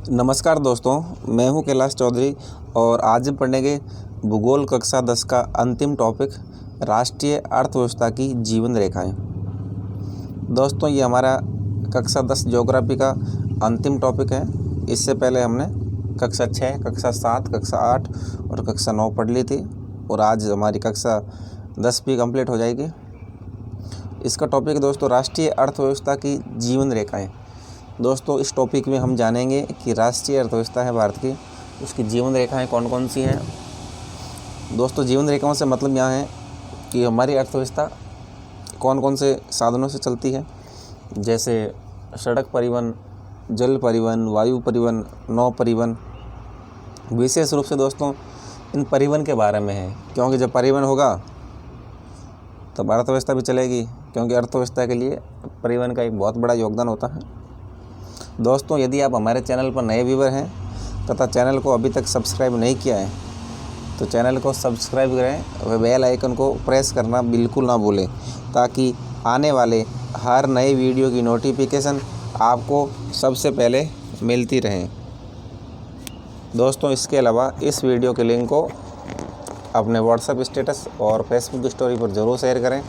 नमस्कार दोस्तों, मैं हूं कैलाश चौधरी और आज हम पढ़ेंगे भूगोल कक्षा 10 का अंतिम टॉपिक राष्ट्रीय अर्थव्यवस्था की जीवन रेखाएं। दोस्तों, ये हमारा कक्षा 10 ज्योग्राफी का अंतिम टॉपिक है। इससे पहले हमने कक्षा 6, कक्षा 7, कक्षा 8 और कक्षा 9 पढ़ ली थी और आज हमारी कक्षा 10 भी कंप्लीट हो जाएगी। इसका टॉपिक है दोस्तों राष्ट्रीय अर्थव्यवस्था की जीवन रेखाएं। दोस्तों, इस टॉपिक में हम जानेंगे कि राष्ट्रीय अर्थव्यवस्था है भारत की, उसकी जीवन रेखाएं कौन कौन सी हैं। दोस्तों, जीवन रेखाओं से मतलब यहाँ है कि हमारी अर्थव्यवस्था कौन कौन से साधनों से चलती है, जैसे सड़क परिवहन, जल परिवहन, वायु परिवहन, नौ परिवहन। विशेष रूप से दोस्तों इन परिवहन के बारे में है, क्योंकि जब परिवहन होगा तब अर्थव्यवस्था भी चलेगी, क्योंकि अर्थव्यवस्था के लिए परिवहन का एक बहुत बड़ा योगदान होता है। दोस्तों, यदि आप हमारे चैनल पर नए व्यूवर हैं तथा चैनल को अभी तक सब्सक्राइब नहीं किया है तो चैनल को सब्सक्राइब करें और बेल आइकन को प्रेस करना बिल्कुल ना भूलें, ताकि आने वाले हर नए वीडियो की नोटिफिकेशन आपको सबसे पहले मिलती रहे। दोस्तों, इसके अलावा इस वीडियो के लिंक को अपने व्हाट्सएप स्टेटस और फेसबुक स्टोरी पर ज़रूर शेयर करें,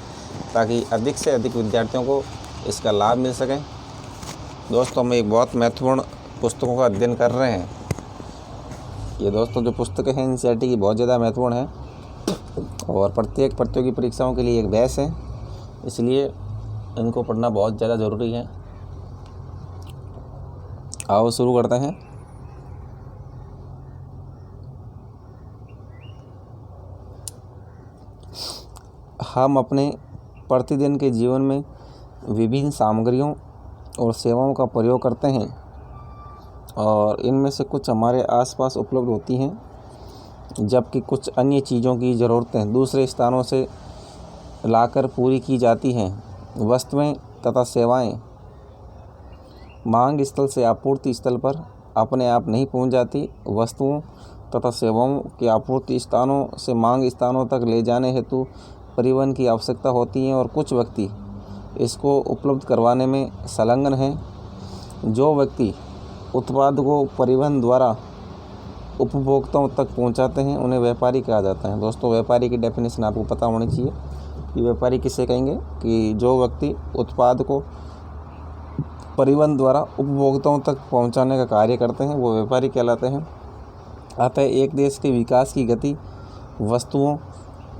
ताकि अधिक से अधिक विद्यार्थियों को इसका लाभ मिल सके। दोस्तों, हम एक बहुत महत्वपूर्ण पुस्तकों का अध्ययन कर रहे हैं। ये दोस्तों जो पुस्तकें हैं एनसीईआरटी की बहुत ज़्यादा महत्वपूर्ण है और प्रत्येक प्रतियोगी परीक्षाओं के लिए एक बेस है, इसलिए इनको पढ़ना बहुत ज़्यादा ज़रूरी है। आओ शुरू करते हैं। हम अपने प्रतिदिन के जीवन में विभिन्न सामग्रियों और सेवाओं का प्रयोग करते हैं और इनमें से कुछ हमारे आसपास उपलब्ध होती हैं, जबकि कुछ अन्य चीज़ों की ज़रूरतें दूसरे स्थानों से लाकर पूरी की जाती हैं। वस्तुएं तथा सेवाएं मांग स्थल से आपूर्ति स्थल पर अपने आप नहीं पहुंच जाती। वस्तुओं तथा सेवाओं की आपूर्ति स्थानों से मांग स्थानों तक ले जाने हेतु परिवहन की आवश्यकता होती है और कुछ व्यक्ति इसको उपलब्ध करवाने में संलग्न हैं। जो व्यक्ति उत्पाद को परिवहन द्वारा उपभोक्ताओं तक पहुंचाते हैं उन्हें व्यापारी कहा जाता है। दोस्तों, व्यापारी की डेफिनेशन आपको पता होनी चाहिए कि व्यापारी किसे कहेंगे, कि जो व्यक्ति उत्पाद को परिवहन द्वारा उपभोक्ताओं तक पहुंचाने का कार्य करते हैं वो व्यापारी कहलाते हैं। अतः एक देश के विकास की गति वस्तुओं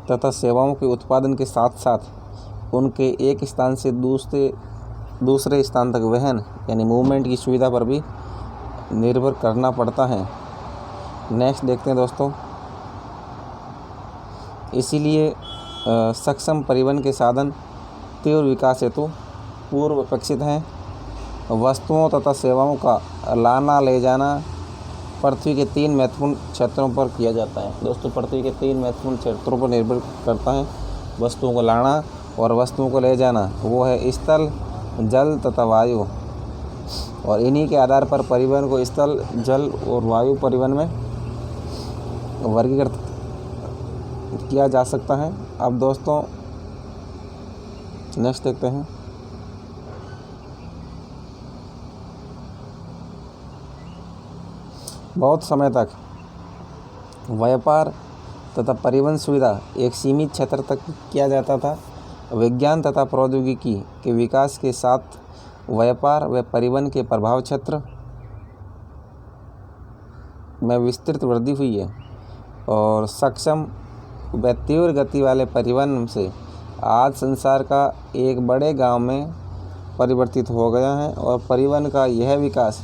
तथा सेवाओं के उत्पादन के साथ साथ उनके एक स्थान से दूसरे स्थान तक वहन यानी मूवमेंट की सुविधा पर भी निर्भर करना पड़ता है। नेक्स्ट देखते हैं दोस्तों। इसीलिए सक्षम परिवहन के साधन तीव्र विकास हेतु पूर्व अपेक्षित हैं। वस्तुओं तथा सेवाओं का लाना ले जाना पृथ्वी के 3 महत्वपूर्ण क्षेत्रों पर किया जाता है। दोस्तों, पृथ्वी के 3 महत्वपूर्ण क्षेत्रों पर निर्भर करता है वस्तुओं को लाना और वस्तुओं को ले जाना। वो है स्थल, जल तथा वायु, और इन्हीं के आधार पर परिवहन को स्थल, जल और वायु परिवहन में वर्गीकृत किया जा सकता है। अब दोस्तों नेक्स्ट देखते हैं। बहुत समय तक व्यापार तथा परिवहन सुविधा एक सीमित क्षेत्र तक किया जाता था। विज्ञान तथा प्रौद्योगिकी के विकास के साथ व्यापार व परिवहन के प्रभाव क्षेत्र में विस्तृत वृद्धि हुई है और सक्षम व तीव्र गति वाले परिवहन से आज संसार का एक बड़े गांव में परिवर्तित हो गया है। और परिवहन का यह विकास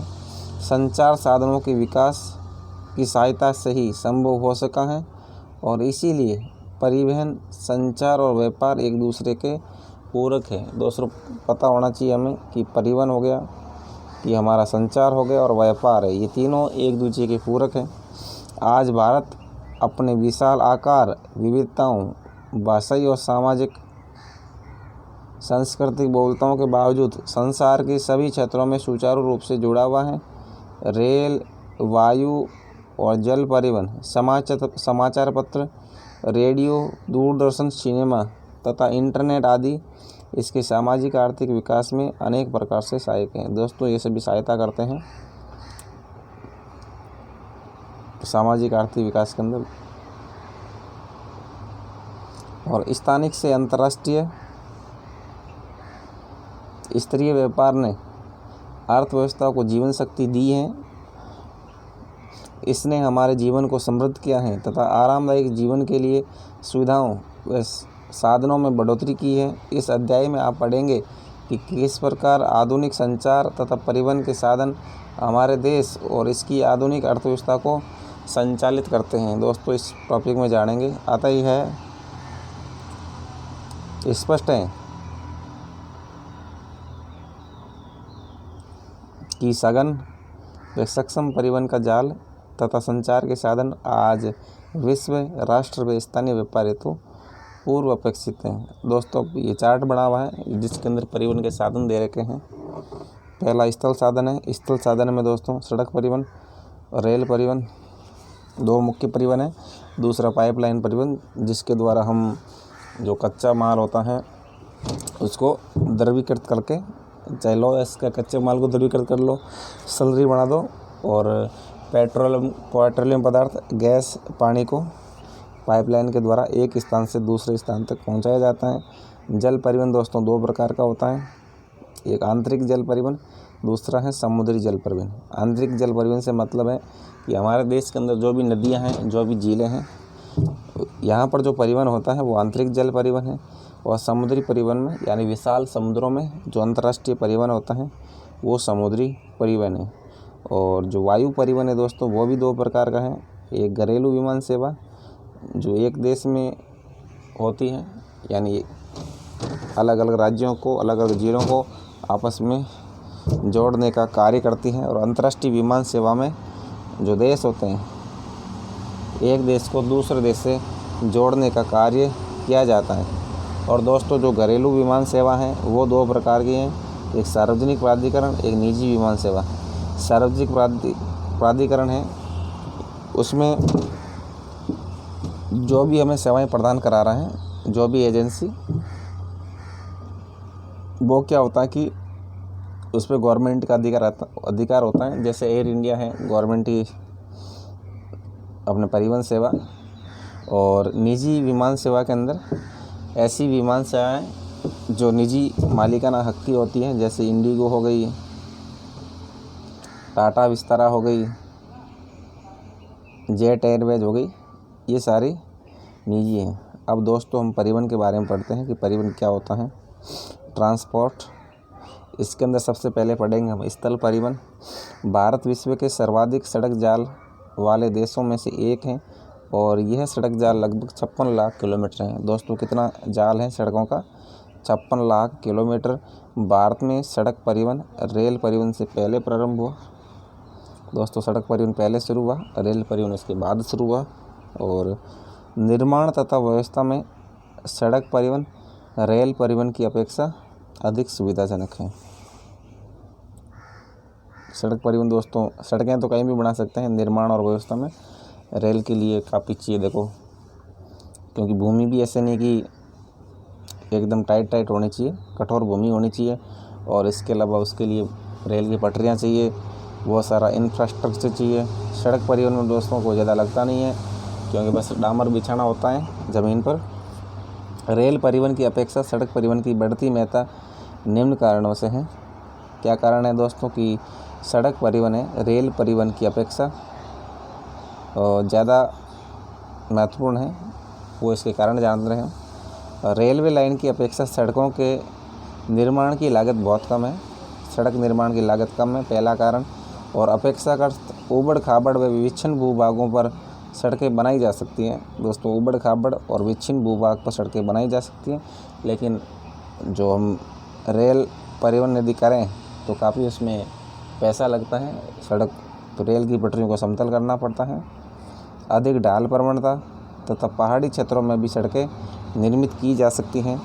संचार साधनों के विकास की सहायता से ही संभव हो सका है और इसीलिए परिवहन, संचार और व्यापार एक दूसरे के पूरक है। दोस्तों, पता होना चाहिए हमें कि परिवहन हो गया, कि हमारा संचार हो गया और व्यापार है, ये तीनों एक दूसरे के पूरक हैं। आज भारत अपने विशाल आकार, विविधताओं, भाषाई और सामाजिक सांस्कृतिक बहुलताओं के बावजूद संसार के सभी क्षेत्रों में सुचारू रूप से जुड़ा हुआ है। रेल, वायु और जल परिवहन, समाचार पत्र, रेडियो, दूरदर्शन, सिनेमा तथा इंटरनेट आदि इसके सामाजिक आर्थिक विकास में अनेक प्रकार से सहायक हैं। दोस्तों, ये सभी सहायता करते हैं। सामाजिक आर्थिक विकास के अंदर, और स्थानिक से अंतर्राष्ट्रीय स्तरीय व्यापार ने अर्थव्यवस्था को जीवन शक्ति दी है। इसने हमारे जीवन को समृद्ध किया है तथा आरामदायक जीवन के लिए सुविधाओं व साधनों में बढ़ोतरी की है। इस अध्याय में आप पढ़ेंगे कि किस प्रकार आधुनिक संचार तथा परिवहन के साधन हमारे देश और इसकी आधुनिक अर्थव्यवस्था को संचालित करते हैं। दोस्तों इस टॉपिक में जानेंगे। आता ही है, स्पष्ट है कि सघन व सक्षम परिवहन का जाल तथा संचार के साधन आज विश्व, राष्ट्र व स्थानीय व्यापार हेतु पूर्व अपेक्षित हैं। दोस्तों ये चार्ट बना हुआ है जिसके अंदर परिवहन के साधन दे रखे हैं। पहला स्थल साधन है। स्थल साधन में दोस्तों सड़क परिवहन और रेल परिवहन दो मुख्य परिवहन है। दूसरा पाइपलाइन परिवहन, जिसके द्वारा हम जो कच्चा माल होता है उसको द्रवीकृत करके, चाहे लो इसका कच्चे माल को द्रवीकृत कर लो, स्लरी बना दो, और पेट्रोलियम पदार्थ, गैस, पानी को पाइपलाइन के द्वारा एक स्थान से दूसरे स्थान तक पहुंचाया जाता है। जल परिवहन दोस्तों दो प्रकार का होता है, एक आंतरिक जल परिवहन, दूसरा है समुद्री जल परिवहन। आंतरिक जल परिवहन से मतलब है कि हमारे देश के अंदर जो भी नदियां हैं, जो भी झीलें हैं, यहाँ पर जो परिवहन होता है वो आंतरिक जल परिवहन है। और समुद्री परिवहन में यानी विशाल समुद्रों में जो अंतर्राष्ट्रीय परिवहन होता है वो समुद्री परिवहन है। और जो वायु परिवहन है दोस्तों वो भी दो प्रकार का है। एक घरेलू विमान सेवा जो एक देश में होती है, यानी अलग अलग राज्यों को, अलग अलग जिलों को आपस में जोड़ने का कार्य करती है। और अंतर्राष्ट्रीय विमान सेवा में जो देश होते हैं, एक देश को दूसरे देश से जोड़ने का कार्य किया जाता है। और दोस्तों जो घरेलू विमान सेवा है वो दो प्रकार की हैं, एक सार्वजनिक प्राधिकरण, एक निजी विमान सेवा। सार्वजनिक प्राधिकरण है, उसमें जो भी हमें सेवाएं प्रदान करा रहे हैं, जो भी एजेंसी, वो क्या होता है कि उस पर गवर्नमेंट का अधिकार होता है। जैसे एयर इंडिया है, गवर्नमेंट की अपने परिवहन सेवा। और निजी विमान सेवा के अंदर ऐसी विमान सेवाएं जो निजी मालिकाना हक की होती हैं, जैसे इंडिगो हो गई, टाटा विस्तारा हो गई, जेट एयरवेज हो गई, ये सारी निजी हैं। अब दोस्तों हम परिवहन के बारे में पढ़ते हैं कि परिवहन क्या होता है। ट्रांसपोर्ट, इसके अंदर सबसे पहले पढ़ेंगे हम स्थल परिवहन। भारत विश्व के सर्वाधिक सड़क जाल वाले देशों में से एक है और यह सड़क जाल लगभग 56 लाख किलोमीटर है। दोस्तों कितना जाल है सड़कों का? 56 लाख किलोमीटर। भारत में सड़क परिवहन रेल परिवहन से पहले प्रारंभ हुआ। दोस्तों सड़क परिवहन पहले शुरू हुआ, रेल परिवहन उसके बाद शुरू हुआ। और निर्माण तथा व्यवस्था में सड़क परिवहन रेल परिवहन की अपेक्षा अधिक सुविधाजनक है। सड़क परिवहन दोस्तों, सड़कें तो कहीं भी बना सकते हैं, निर्माण और व्यवस्था में रेल के लिए काफ़ी चाहिए। देखो, क्योंकि भूमि भी ऐसे नहीं कि एकदम टाइट होनी चाहिए, कठोर भूमि होनी चाहिए। और इसके अलावा उसके लिए रेल की पटरियाँ चाहिए, बहुत सारा इंफ्रास्ट्रक्चर चाहिए। सड़क परिवहन में दोस्तों को ज़्यादा लगता नहीं है, क्योंकि बस डामर बिछाना होता है ज़मीन पर। रेल परिवहन की अपेक्षा सड़क परिवहन की बढ़ती महत्ता निम्न कारणों से है। क्या कारण है दोस्तों? कि सड़क परिवहन है रेल परिवहन की अपेक्षा ज़्यादा महत्वपूर्ण है, वो इसके कारण जान रहे हैं। रेलवे लाइन की अपेक्षा सड़कों के निर्माण की लागत बहुत कम है। सड़क निर्माण की लागत कम है, पहला कारण। और अपेक्षाकृत ऊबड़ खाबड़ व विच्छिन्न भूभागों पर सड़कें बनाई जा सकती हैं। दोस्तों ऊबड़ खाबड़ और विच्छिन्न भूभाग पर सड़कें बनाई जा सकती हैं, लेकिन जो हम रेल परिवहन यदि करें तो काफ़ी उसमें पैसा लगता है। सड़क तो रेल की पटरियों को समतल करना पड़ता है। अधिक ढाल प्रवणता तथा पहाड़ी क्षेत्रों में भी सड़कें निर्मित की जा सकती हैं।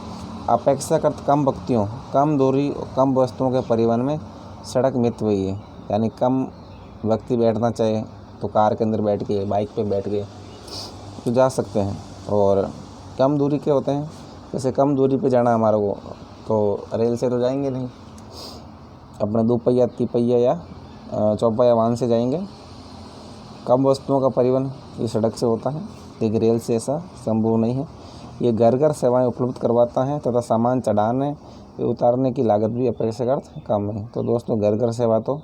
अपेक्षाकृत कम व्यक्तियों, कम दूरी और कम वस्तुओं के परिवहन में सड़क मितव्ययी हुई है, यानी कम व्यक्ति बैठना चाहे तो कार के अंदर बैठ के, बाइक पे बैठ के तो जा सकते हैं। और कम दूरी के होते हैं, जैसे कम दूरी पे जाना हमारे को, तो रेल से तो जाएंगे नहीं, अपने 2 पहिया 3 पहिया या 4 पहिया वाहन से जाएंगे। कम वस्तुओं का परिवहन ये सड़क से होता है, लेकिन रेल से ऐसा संभव नहीं है। ये घर घर सेवाएं उपलब्ध करवाता है तथा सामान चढ़ाने या उतारने की लागत भी अपेक्षाकृत कम है। तो दोस्तों घर घर सेवा तो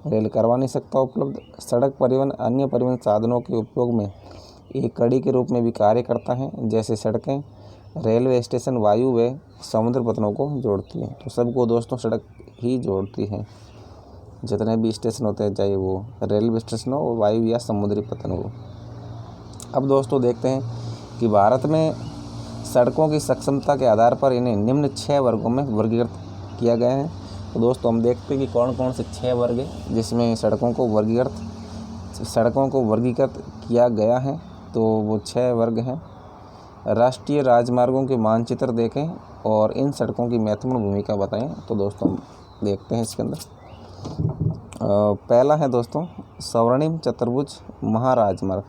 रेल करवा नहीं सकता उपलब्ध। सड़क परिवहन अन्य परिवहन साधनों के उपयोग में एक कड़ी के रूप में भी कार्य करता है, जैसे सड़कें रेलवे स्टेशन वायु व समुद्र पथनों को जोड़ती है। तो सबको दोस्तों सड़क ही जोड़ती है, जितने भी स्टेशन होते हैं, चाहे वो रेलवे स्टेशन हो, वायु या समुद्री पतन हो। अब दोस्तों देखते हैं कि भारत में सड़कों की सक्षमता के आधार पर इन्हें निम्न 6 वर्गों में वर्गीकृत किया गया है। तो दोस्तों हम देखते हैं कि कौन कौन से 6 वर्ग हैं जिसमें सड़कों को वर्गीकृत किया गया है। तो वो 6 वर्ग हैं। राष्ट्रीय राजमार्गों के मानचित्र देखें और इन सड़कों की महत्वपूर्ण भूमिका बताएं। तो दोस्तों देखते हैं इसके अंदर पहला है दोस्तों स्वर्णिम चतुर्भुज महाराजमार्ग,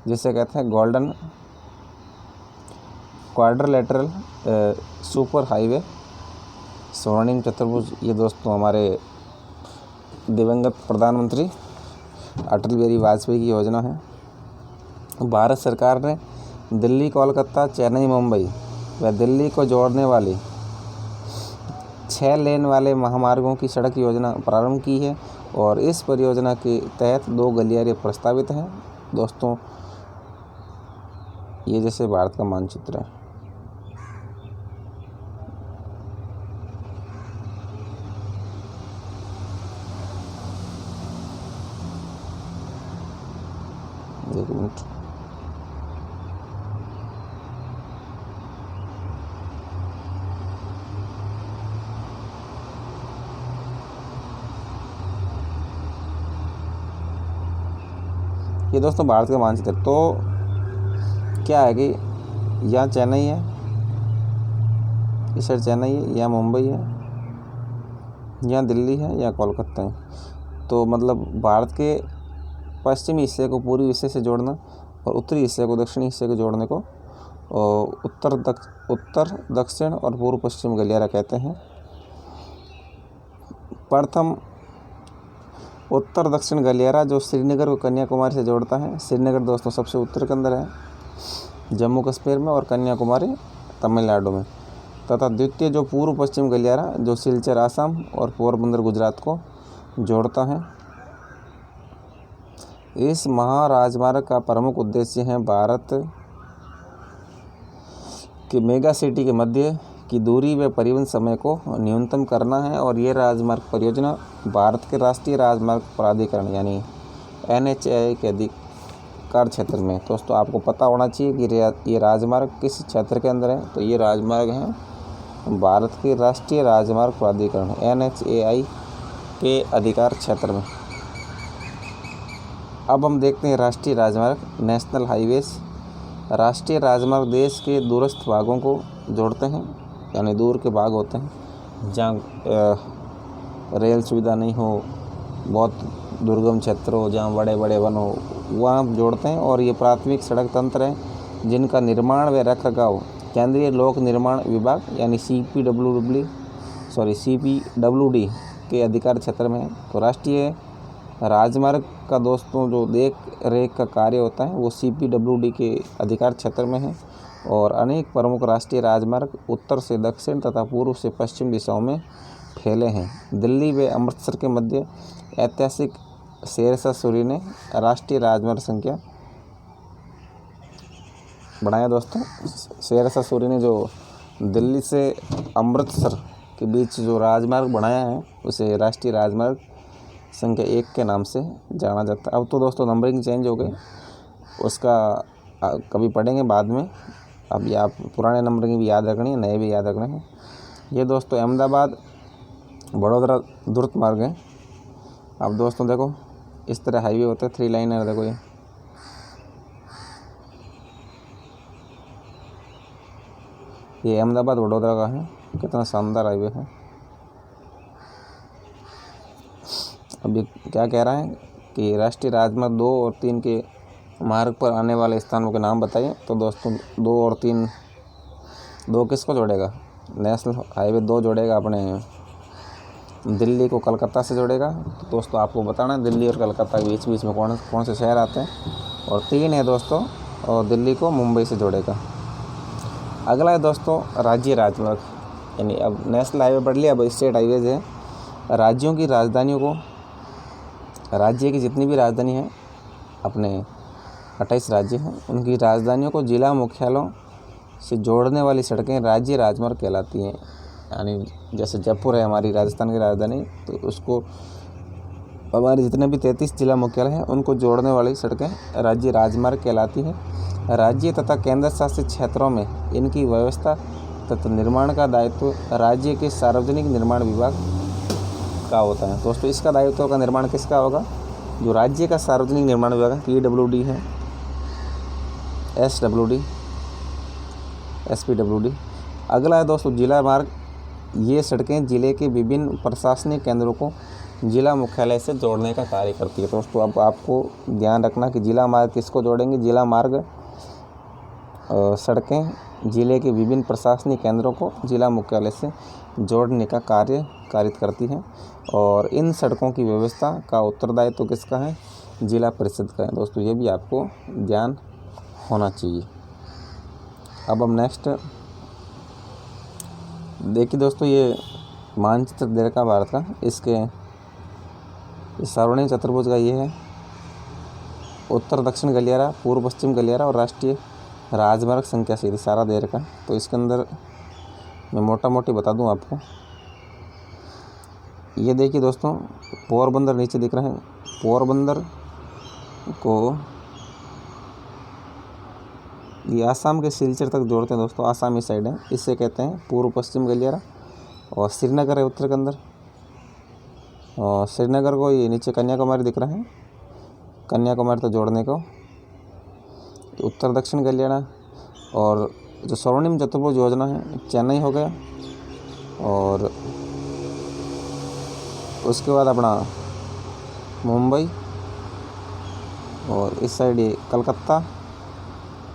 जिसे कहते हैं गोल्डन क्वाड्रिलेटरल सुपर हाईवे स्वर्णिम चतुर्भुज। ये दोस्तों हमारे दिवंगत प्रधानमंत्री अटल बिहारी वाजपेयी की योजना है। भारत सरकार ने दिल्ली कोलकाता चेन्नई मुंबई व दिल्ली को जोड़ने वाली 6 लेन वाले महामार्गों की सड़क योजना प्रारंभ की है और इस परियोजना के तहत 2 गलियारे प्रस्तावित हैं। दोस्तों ये जैसे भारत का मानचित्र है। एक मिनट, ये दोस्तों भारत का मानचित्र। तो क्या है कि यहाँ चेन्नई है, इस साइड चेन्नई है, यहाँ मुंबई है, यहाँ दिल्ली है, यहाँ कोलकाता है। तो मतलब भारत के पश्चिमी हिस्से को पूर्वी हिस्से से जोड़ना और उत्तरी हिस्से को दक्षिणी हिस्से को जोड़ने को उत्तर दक्षिण और पूर्व पश्चिम गलियारा कहते हैं। प्रथम उत्तर दक्षिण गलियारा जो श्रीनगर को कन्याकुमारी से जोड़ता है। श्रीनगर दोस्तों सबसे उत्तर के अंदर है, जम्मू कश्मीर में, और कन्याकुमारी तमिलनाडु में। तथा द्वितीय जो पूर्व पश्चिम गलियारा जो सिलचर आसाम और पोरबंदर गुजरात को जोड़ता है। इस महाराजमार्ग का प्रमुख उद्देश्य है भारत के मेगा सिटी के मध्य की दूरी व परिवहन समय को न्यूनतम करना है। और ये राजमार्ग परियोजना भारत के राष्ट्रीय राजमार्ग प्राधिकरण यानी NHAI के अधिकार क्षेत्र में। दोस्तों आपको पता होना चाहिए कि ये राजमार्ग किस क्षेत्र के अंदर है। तो ये राजमार्ग हैं भारत के राष्ट्रीय राजमार्ग प्राधिकरण NHAI के अधिकार क्षेत्र में। अब हम देखते हैं राष्ट्रीय राजमार्ग नेशनल हाईवेज। राष्ट्रीय राजमार्ग देश के दूरस्थ भागों को जोड़ते हैं, यानी दूर के भाग होते हैं जहाँ रेल सुविधा नहीं हो, बहुत दुर्गम क्षेत्र हो, जहाँ बड़े बड़े वन हो, वहाँ जोड़ते हैं। और ये प्राथमिक सड़क तंत्र हैं जिनका निर्माण व रखरखाव केंद्रीय लोक निर्माण विभाग यानी CPWD के अधिकार क्षेत्र में है। तो राष्ट्रीय राजमार्ग का दोस्तों जो देख रेख का कार्य होता है वो CPWD के अधिकार क्षेत्र में है। और अनेक प्रमुख राष्ट्रीय राजमार्ग उत्तर से दक्षिण तथा पूर्व से पश्चिम दिशाओं में फैले हैं। दिल्ली व अमृतसर के मध्य ऐतिहासिक शेरशाह सूरी ने राष्ट्रीय राजमार्ग संख्या बनाया। दोस्तों शेरशाह सूरी ने जो दिल्ली से अमृतसर के बीच जो राजमार्ग बनाया है उसे राष्ट्रीय राजमार्ग संख्या 1 के नाम से जाना जाता है। अब तो दोस्तों नंबरिंग चेंज हो गई, उसका कभी पढ़ेंगे बाद में। अब ये आप पुराने नंबरिंग भी याद रखनी है, नए भी याद रखने हैं। ये दोस्तों अहमदाबाद बड़ोदरा द्रुत मार्ग है। अब दोस्तों देखो इस तरह हाईवे होते हैं, 3 लाइनर। देखो ये अहमदाबाद वडोदरा का है, कितना शानदार हाईवे है। अब ये क्या कह रहा है कि राष्ट्रीय राजमार्ग 2 और 3 के मार्ग पर आने वाले स्थानों के नाम बताइए। तो दोस्तों 2 और 3, 2 किसको जोड़ेगा? नेशनल हाईवे 2 जोड़ेगा अपने दिल्ली को कलकत्ता से जोड़ेगा। तो दोस्तों आपको बताना है दिल्ली और कलकत्ता के बीच बीच में कौन कौन से शहर आते हैं। और 3 है दोस्तों, और दिल्ली को मुंबई से जोड़ेगा। अगला है दोस्तों राज्य राजमार्ग, यानी अब नेशनल हाईवे पढ़ लिया, अब स्टेट हाईवेज है। राज्यों की राजधानियों को, राज्य की जितनी भी राजधानी है, अपने 28 राज्य हैं, उनकी राजधानियों को जिला मुख्यालयों से जोड़ने वाली सड़कें राज्य राजमार्ग कहलाती हैं। यानी जैसे जयपुर है हमारी राजस्थान की राजधानी, तो उसको हमारे जितने भी 33 जिला मुख्यालय हैं उनको जोड़ने वाली सड़कें राज्य राजमार्ग कहलाती हैं। राज्य तथा केंद्र शासित क्षेत्रों में इनकी व्यवस्था तथा निर्माण का दायित्व राज्य के सार्वजनिक निर्माण विभाग का होता है। दोस्तों इसका दायित्व का निर्माण किसका होगा? जो राज्य का सार्वजनिक निर्माण विभाग है, PWD है, SWD, SPWD। अगला है दोस्तों जिला मार्ग। ये सड़कें जिले के विभिन्न प्रशासनिक केंद्रों को जिला मुख्यालय से जोड़ने का कार्य करती है। दोस्तों अब आपको ध्यान रखना कि जिला मार्ग किसको जोड़ेंगे? जिला मार्ग सड़कें जिले के विभिन्न प्रशासनिक केंद्रों को जिला मुख्यालय से जोड़ने का कार्य कारित करती हैं। और इन सड़कों की व्यवस्था का उत्तरदायित्व तो किसका है? जिला परिषद का है। दोस्तों ये भी आपको ध्यान होना चाहिए। अब हम नेक्स्ट देखिए दोस्तों, ये मानचित्र दे रखा भारत का, इसके सार्वजनिक चतुर्भुज का ये है उत्तर दक्षिण गलियारा, पूर्व पश्चिम गलियारा और राष्ट्रीय राजमार्ग संख्या सीधी सारा दे रखा। तो इसके अंदर मैं मोटा मोटी बता दूं आपको। ये देखिए दोस्तों, पोरबंदर नीचे दिख रहे हैं, पोरबंदर को ये आसाम के सिलचर तक जोड़ते हैं। दोस्तों आसामी साइड है, इससे कहते हैं पूर्व पश्चिम गलियारा। और श्रीनगर है उत्तर के अंदर, और श्रीनगर को ये नीचे कन्याकुमारी दिख रहा है, कन्याकुमारी तो जोड़ने को उत्तर दक्षिण गलियारा। और जो स्वर्णिम चतुर्भुज योजना है चेन्नई हो गया, और उसके बाद अपना मुंबई, और इस साइड ये कलकत्ता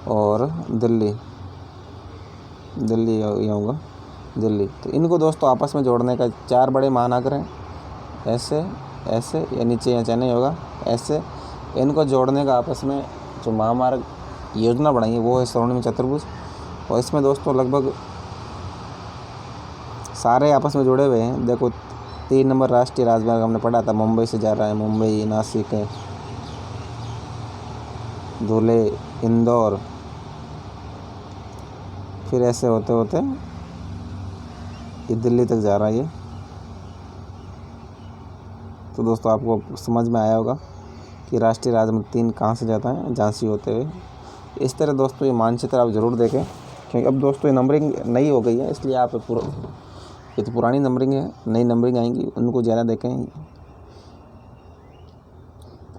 और दिल्ली, ये होगा दिल्ली। तो इनको दोस्तों आपस में जोड़ने का 4 बड़े महानगर हैं, ऐसे ऐसे, या नीचे यहाँ चेन्नई होगा ऐसे। इनको जोड़ने का आपस में जो महामार्ग योजना बनाई है वो है स्वर्णिम चतुर्भुज। और इसमें दोस्तों लगभग सारे आपस में जुड़े हुए हैं। देखो 3 नंबर राष्ट्रीय राजमार्ग हमने पढ़ा था, मुंबई से जा रहा है, मुंबई, नासिक, धुले, इंदौर, फिर ऐसे होते होते ये दिल्ली तक जा रहा है ये। तो दोस्तों आपको समझ में आया होगा कि राष्ट्रीय राजमार्ग 3 कहाँ से जाता है? झांसी होते हुए। इस तरह दोस्तों ये मानचित्र आप ज़रूर देखें, क्योंकि अब दोस्तों ये नंबरिंग नई हो गई है, इसलिए आप ये तो पुरानी नंबरिंग है, नई नंबरिंग आएंगी उनको ज़्यादा देखें।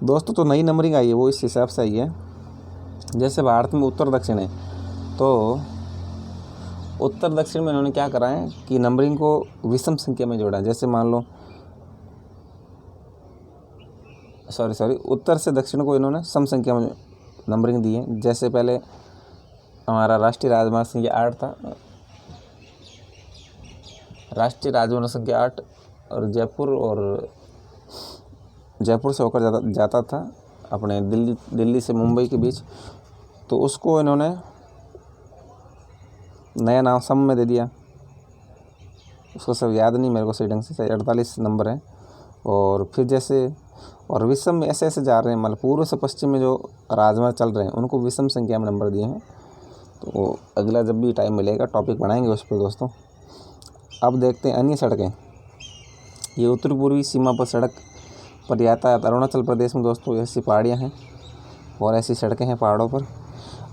दोस्तों तो नई नंबरिंग आई है वो इस हिसाब से आई है, जैसे भारत में उत्तर दक्षिण है, तो उत्तर दक्षिण में इन्होंने क्या करा है कि नंबरिंग को विषम संख्या में जोड़ा। जैसे मान लो उत्तर से दक्षिण को इन्होंने सम संख्या में नंबरिंग दी है। जैसे पहले हमारा राष्ट्रीय राजमार्ग संख्या 8 था, राष्ट्रीय राजमार्ग संख्या 8, और जयपुर से होकर जाता था अपने दिल्ली से मुंबई के बीच। तो उसको इन्होंने नया नाम सम में दे दिया, उसको सब याद नहीं मेरे को सही ढंग से, 48 नंबर है। और फिर जैसे और विषम में ऐसे ऐसे जा रहे हैं, मतलब पूर्व से पश्चिम में जो राजमार्ग चल रहे हैं उनको विषम संख्या में नंबर दिए हैं। तो अगला जब भी टाइम मिलेगा टॉपिक बनाएंगे उस पर दोस्तों। अब देखते हैं अन्य सड़कें। ये उत्तर पूर्वी सीमा पर सड़क पर यातायात अरुणाचल प्रदेश में दोस्तों ऐसी पहाड़ियाँ हैं और ऐसी सड़कें हैं पहाड़ों पर।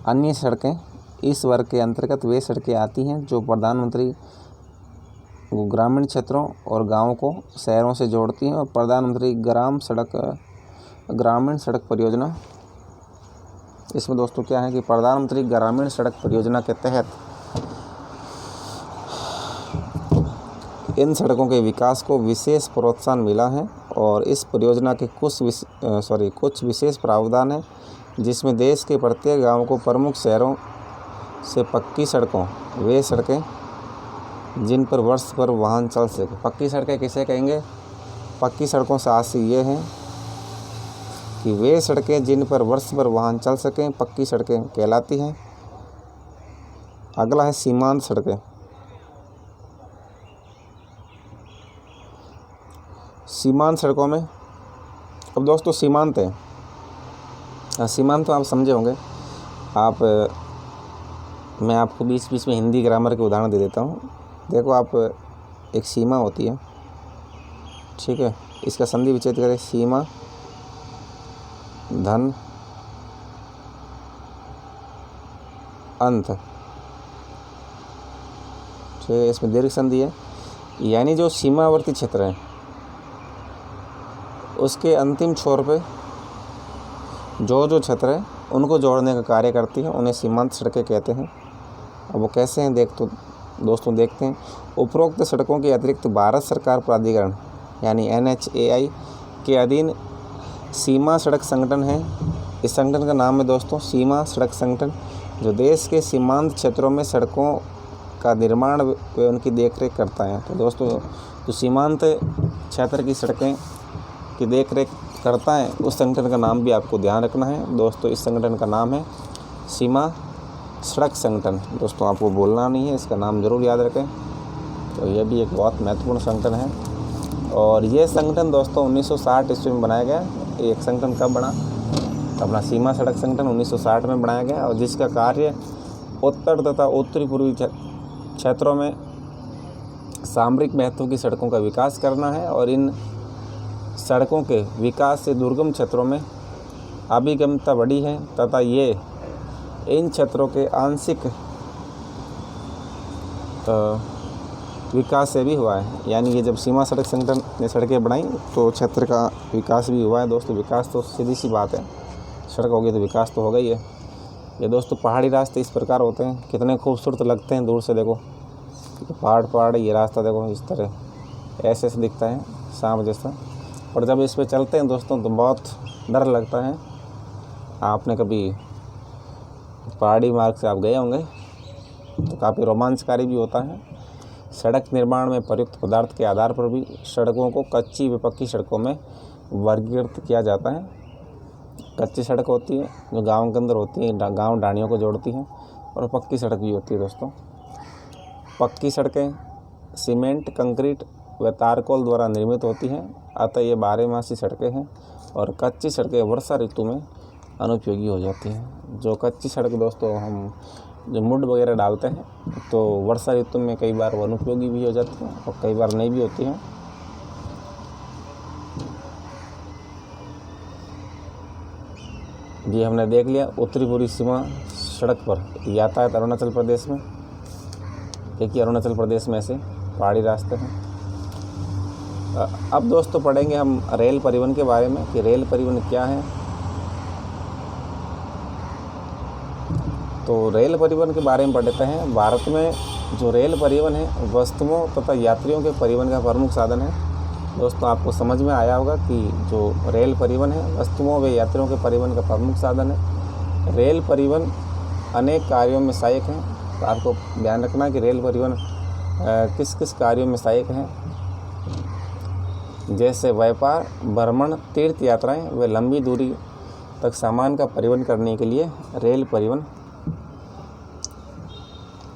अन्य सड़कें इस वर्ग के अंतर्गत वे सड़कें आती हैं जो प्रधानमंत्री ग्रामीण क्षेत्रों और गांवों को शहरों से जोड़ती हैं। और प्रधानमंत्री ग्रामीण सड़क परियोजना, इसमें दोस्तों क्या है कि प्रधानमंत्री ग्रामीण सड़क परियोजना के तहत इन सड़कों के विकास को विशेष प्रोत्साहन मिला है। और इस परियोजना के कुछ विशेष प्रावधान हैं, जिसमें देश के प्रत्येक गांव को प्रमुख शहरों से पक्की सड़कों, वे सड़कें जिन पर वर्ष भर वाहन चल सके। पक्की सड़कें किसे कहेंगे? पक्की सड़कों से आशय ये है कि वे सड़कें जिन पर वर्ष भर वाहन चल सकें पक्की सड़कें कहलाती हैं। अगला है सीमांत सड़कें। सीमांत सड़कों में, अब दोस्तों सीमांत है, सीमांत तो आप समझे होंगे। मैं आपको बीच बीच में हिंदी ग्रामर के उदाहरण दे देता हूँ। देखो, आप एक सीमा होती है, ठीक है, इसका संधि विच्छेद करें, सीमा धन अंत, ठीक है, इसमें दीर्घ संधि है। यानी जो सीमावर्ती क्षेत्र है उसके अंतिम छोर पे जो क्षेत्र है उनको जोड़ने का कार्य करती है, उन्हें सीमांत सड़कें कहते हैं। अब वो कैसे हैं दोस्तों देखते हैं। उपरोक्त सड़कों के अतिरिक्त भारत सरकार प्राधिकरण यानी NHAI के अधीन सीमा सड़क संगठन है। इस संगठन का नाम है दोस्तों सीमा सड़क संगठन, जो देश के सीमांत क्षेत्रों में सड़कों का निर्माण व उनकी देखरेख करता है। तो दोस्तों, जो सीमांत क्षेत्र की सड़कें की देखरेख करता है उस संगठन का नाम भी आपको ध्यान रखना है। दोस्तों, इस संगठन का नाम है सीमा सड़क संगठन। दोस्तों, आपको बोलना नहीं है, इसका नाम ज़रूर याद रखें। तो यह भी एक बहुत महत्वपूर्ण संगठन है। और ये संगठन दोस्तों 1960 ईस्वी में बनाया गया। एक संगठन कब बना? अपना सीमा सड़क संगठन 1960 में बनाया गया, और जिसका कार्य उत्तर तथा उत्तरी पूर्वी क्षेत्रों में सामरिक महत्व की सड़कों का विकास करना है, और इन सड़कों के विकास से दुर्गम क्षेत्रों में अभिगमता बढ़ी है तथा ये इन क्षेत्रों के आंशिक विकास से भी हुआ है। यानी ये जब सीमा सड़क संगठन ने सड़कें बनाई तो क्षेत्र का विकास भी हुआ है। दोस्तों, विकास तो सीधी सी बात है, सड़क होगी तो विकास तो होगा ही है। ये दोस्तों पहाड़ी रास्ते इस प्रकार होते हैं, कितने खूबसूरत लगते हैं दूर से। देखो पहाड़, ये रास्ता देखो इस तरह ऐसे दिखता है सांप जैसा, और जब इस पर चलते हैं दोस्तों तो बहुत डर लगता है। आपने कभी पहाड़ी मार्ग से आप गए होंगे तो काफ़ी रोमांचकारी भी होता है। सड़क निर्माण में प्रयुक्त पदार्थ के आधार पर भी सड़कों को कच्ची व पक्की सड़कों में वर्गीकृत किया जाता है। कच्ची सड़क होती है जो गांव के अंदर होती है, गांव ढाणियों को जोड़ती हैं, और पक्की सड़क भी होती है। दोस्तों, पक्की सड़कें सीमेंट, कंक्रीट व तारकोल द्वारा निर्मित होती हैं, अतः ये 12मासी सड़कें हैं। और कच्ची सड़कें वर्षा ऋतु में अनुपयोगी हो जाती हैं। जो कच्ची सड़क दोस्तों हम जो मुड वगैरह डालते हैं तो वर्षा ऋतु में कई बार वो अनुपयोगी भी हो जाती हैं और कई बार नहीं भी होती हैं। ये हमने देख लिया उत्तरी पूर्वी सीमा सड़क पर यातायात अरुणाचल प्रदेश में, क्योंकि अरुणाचल प्रदेश में ऐसे पहाड़ी रास्ते हैं। अब दोस्तों पढ़ेंगे हम रेल परिवहन के बारे में कि रेल परिवहन क्या है। तो रेल परिवहन के बारे में पढ़ते हैं। भारत में जो रेल परिवहन है वस्तुओं तथा यात्रियों के परिवहन का प्रमुख साधन है। दोस्तों, आपको समझ में आया होगा कि जो रेल परिवहन है वस्तुओं व यात्रियों के परिवहन का प्रमुख साधन है। रेल परिवहन अनेक कार्यों में सहायक है। तो आपको ध्यान रखना कि रेल परिवहन किस किस कार्यों में सहायक है, जैसे व्यापार, भ्रमण, तीर्थ यात्राएं व लंबी दूरी तक सामान का परिवहन करने के लिए रेल परिवहन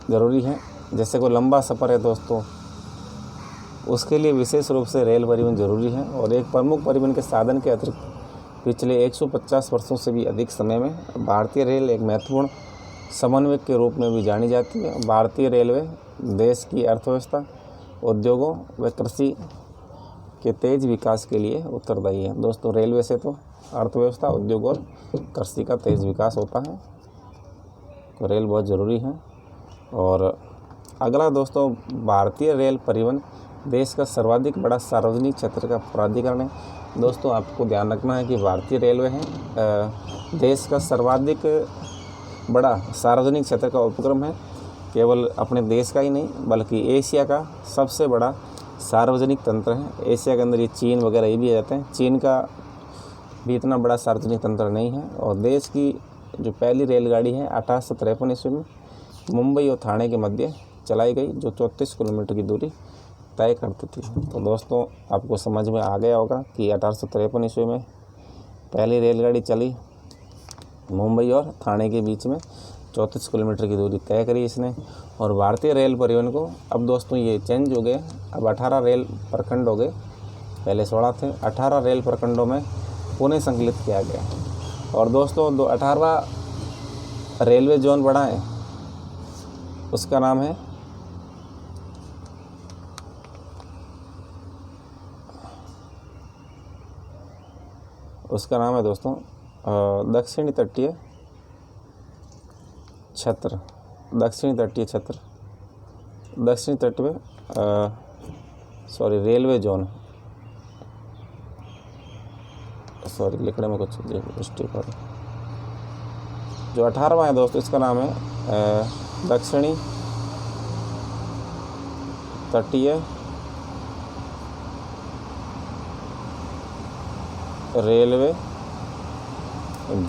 ज़रूरी है। जैसे कोई लंबा सफ़र है दोस्तों, उसके लिए विशेष रूप से रेल परिवहन ज़रूरी है। और एक प्रमुख परिवहन के साधन के अतिरिक्त पिछले 150 वर्षों से भी अधिक समय में भारतीय रेल एक महत्वपूर्ण समन्वयक के रूप में भी जानी जाती है। भारतीय रेलवे देश की अर्थव्यवस्था, उद्योगों व कृषि के तेज विकास के लिए उत्तरदायी है। दोस्तों, रेलवे से तो अर्थव्यवस्था, उद्योग और कृषि का तेज विकास होता है, तो रेल बहुत ज़रूरी है। और अगला दोस्तों, भारतीय रेल परिवहन देश का सर्वाधिक बड़ा सार्वजनिक क्षेत्र का प्राधिकरण है। दोस्तों, आपको ध्यान रखना है कि भारतीय रेलवे है देश का सर्वाधिक बड़ा सार्वजनिक क्षेत्र का उपक्रम है। केवल अपने देश का ही नहीं बल्कि एशिया का सबसे बड़ा सार्वजनिक तंत्र है। एशिया के अंदर ये चीन वगैरह ये भी आ जाते हैं। चीन का भी इतना बड़ा सार्वजनिक तंत्र नहीं है। और देश की जो पहली रेलगाड़ी है 1853 ईस्वी में मुंबई और ठाणे के मध्य चलाई गई जो 34 किलोमीटर की दूरी तय करती थी। तो दोस्तों आपको समझ में आ गया होगा कि 1853 ईस्वी में पहली रेलगाड़ी चली मुंबई और ठाणे के बीच में, 34 किलोमीटर की दूरी तय करी इसने। और भारतीय रेल परिवहन को अब दोस्तों ये चेंज हो गए, अब 18 रेल प्रखंड हो गए, पहले 16 थे। 18 रेल प्रखंडों में पुनः संकलित किया गया। और दोस्तों 18वां रेलवे जोन बना है, उसका नाम है दोस्तों दक्षिणी तटीय क्षेत्र। दक्षिणी तट में रेलवे जोन, लिखने में कुछ मिस्टेक हो रही। जो 18वां है दोस्तों, इसका नाम है दक्षिणी तटीय रेलवे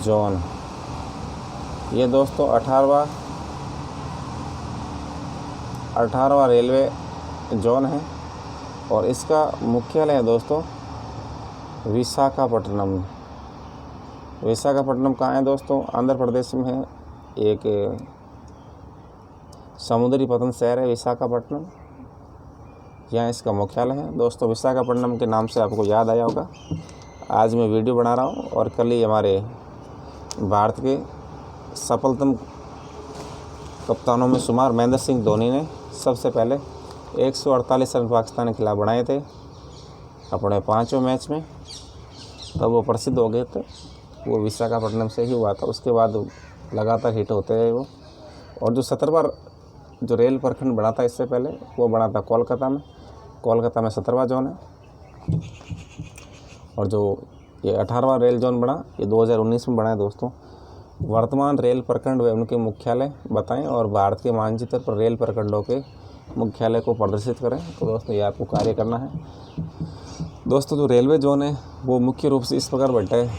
जोन। ये दोस्तों 18वां रेलवे जोन है और इसका मुख्यालय है दोस्तों विशाखापट्टनम। विशाखापट्टनम कहाँ है दोस्तों? आंध्र प्रदेश में है। एक समुद्री पतन शहर है विशाखापट्टनम, यहाँ इसका मुख्यालय है। दोस्तों विशाखापट्टनम के नाम से आपको याद आया होगा, आज मैं वीडियो बना रहा हूँ और कल ही हमारे भारत के सफलतम कप्तानों में शुमार महेंद्र सिंह धोनी ने सबसे पहले 148 रन पाकिस्तान के खिलाफ बनाए थे अपने 5वें मैच में, तब वो प्रसिद्ध हो गए थे। वो विशाखापट्टनम से ही हुआ था, उसके बाद लगातार हिट होते रहे वो। और जो 17वां जो रेल प्रखंड बना था इससे पहले, वो बना था कोलकाता में 17वां जोन है। और जो ये 18वां रेल जोन बना, ये 2019 में बना है दोस्तों। वर्तमान रेल प्रखंड व उनके मुख्यालय बताएं और भारत के मानचित्र पर रेल प्रखंडों के मुख्यालय को प्रदर्शित करें। तो दोस्तों ये आपको कार्य करना है। दोस्तों जो रेलवे जोन है वो मुख्य रूप से इस प्रकार बंटा है,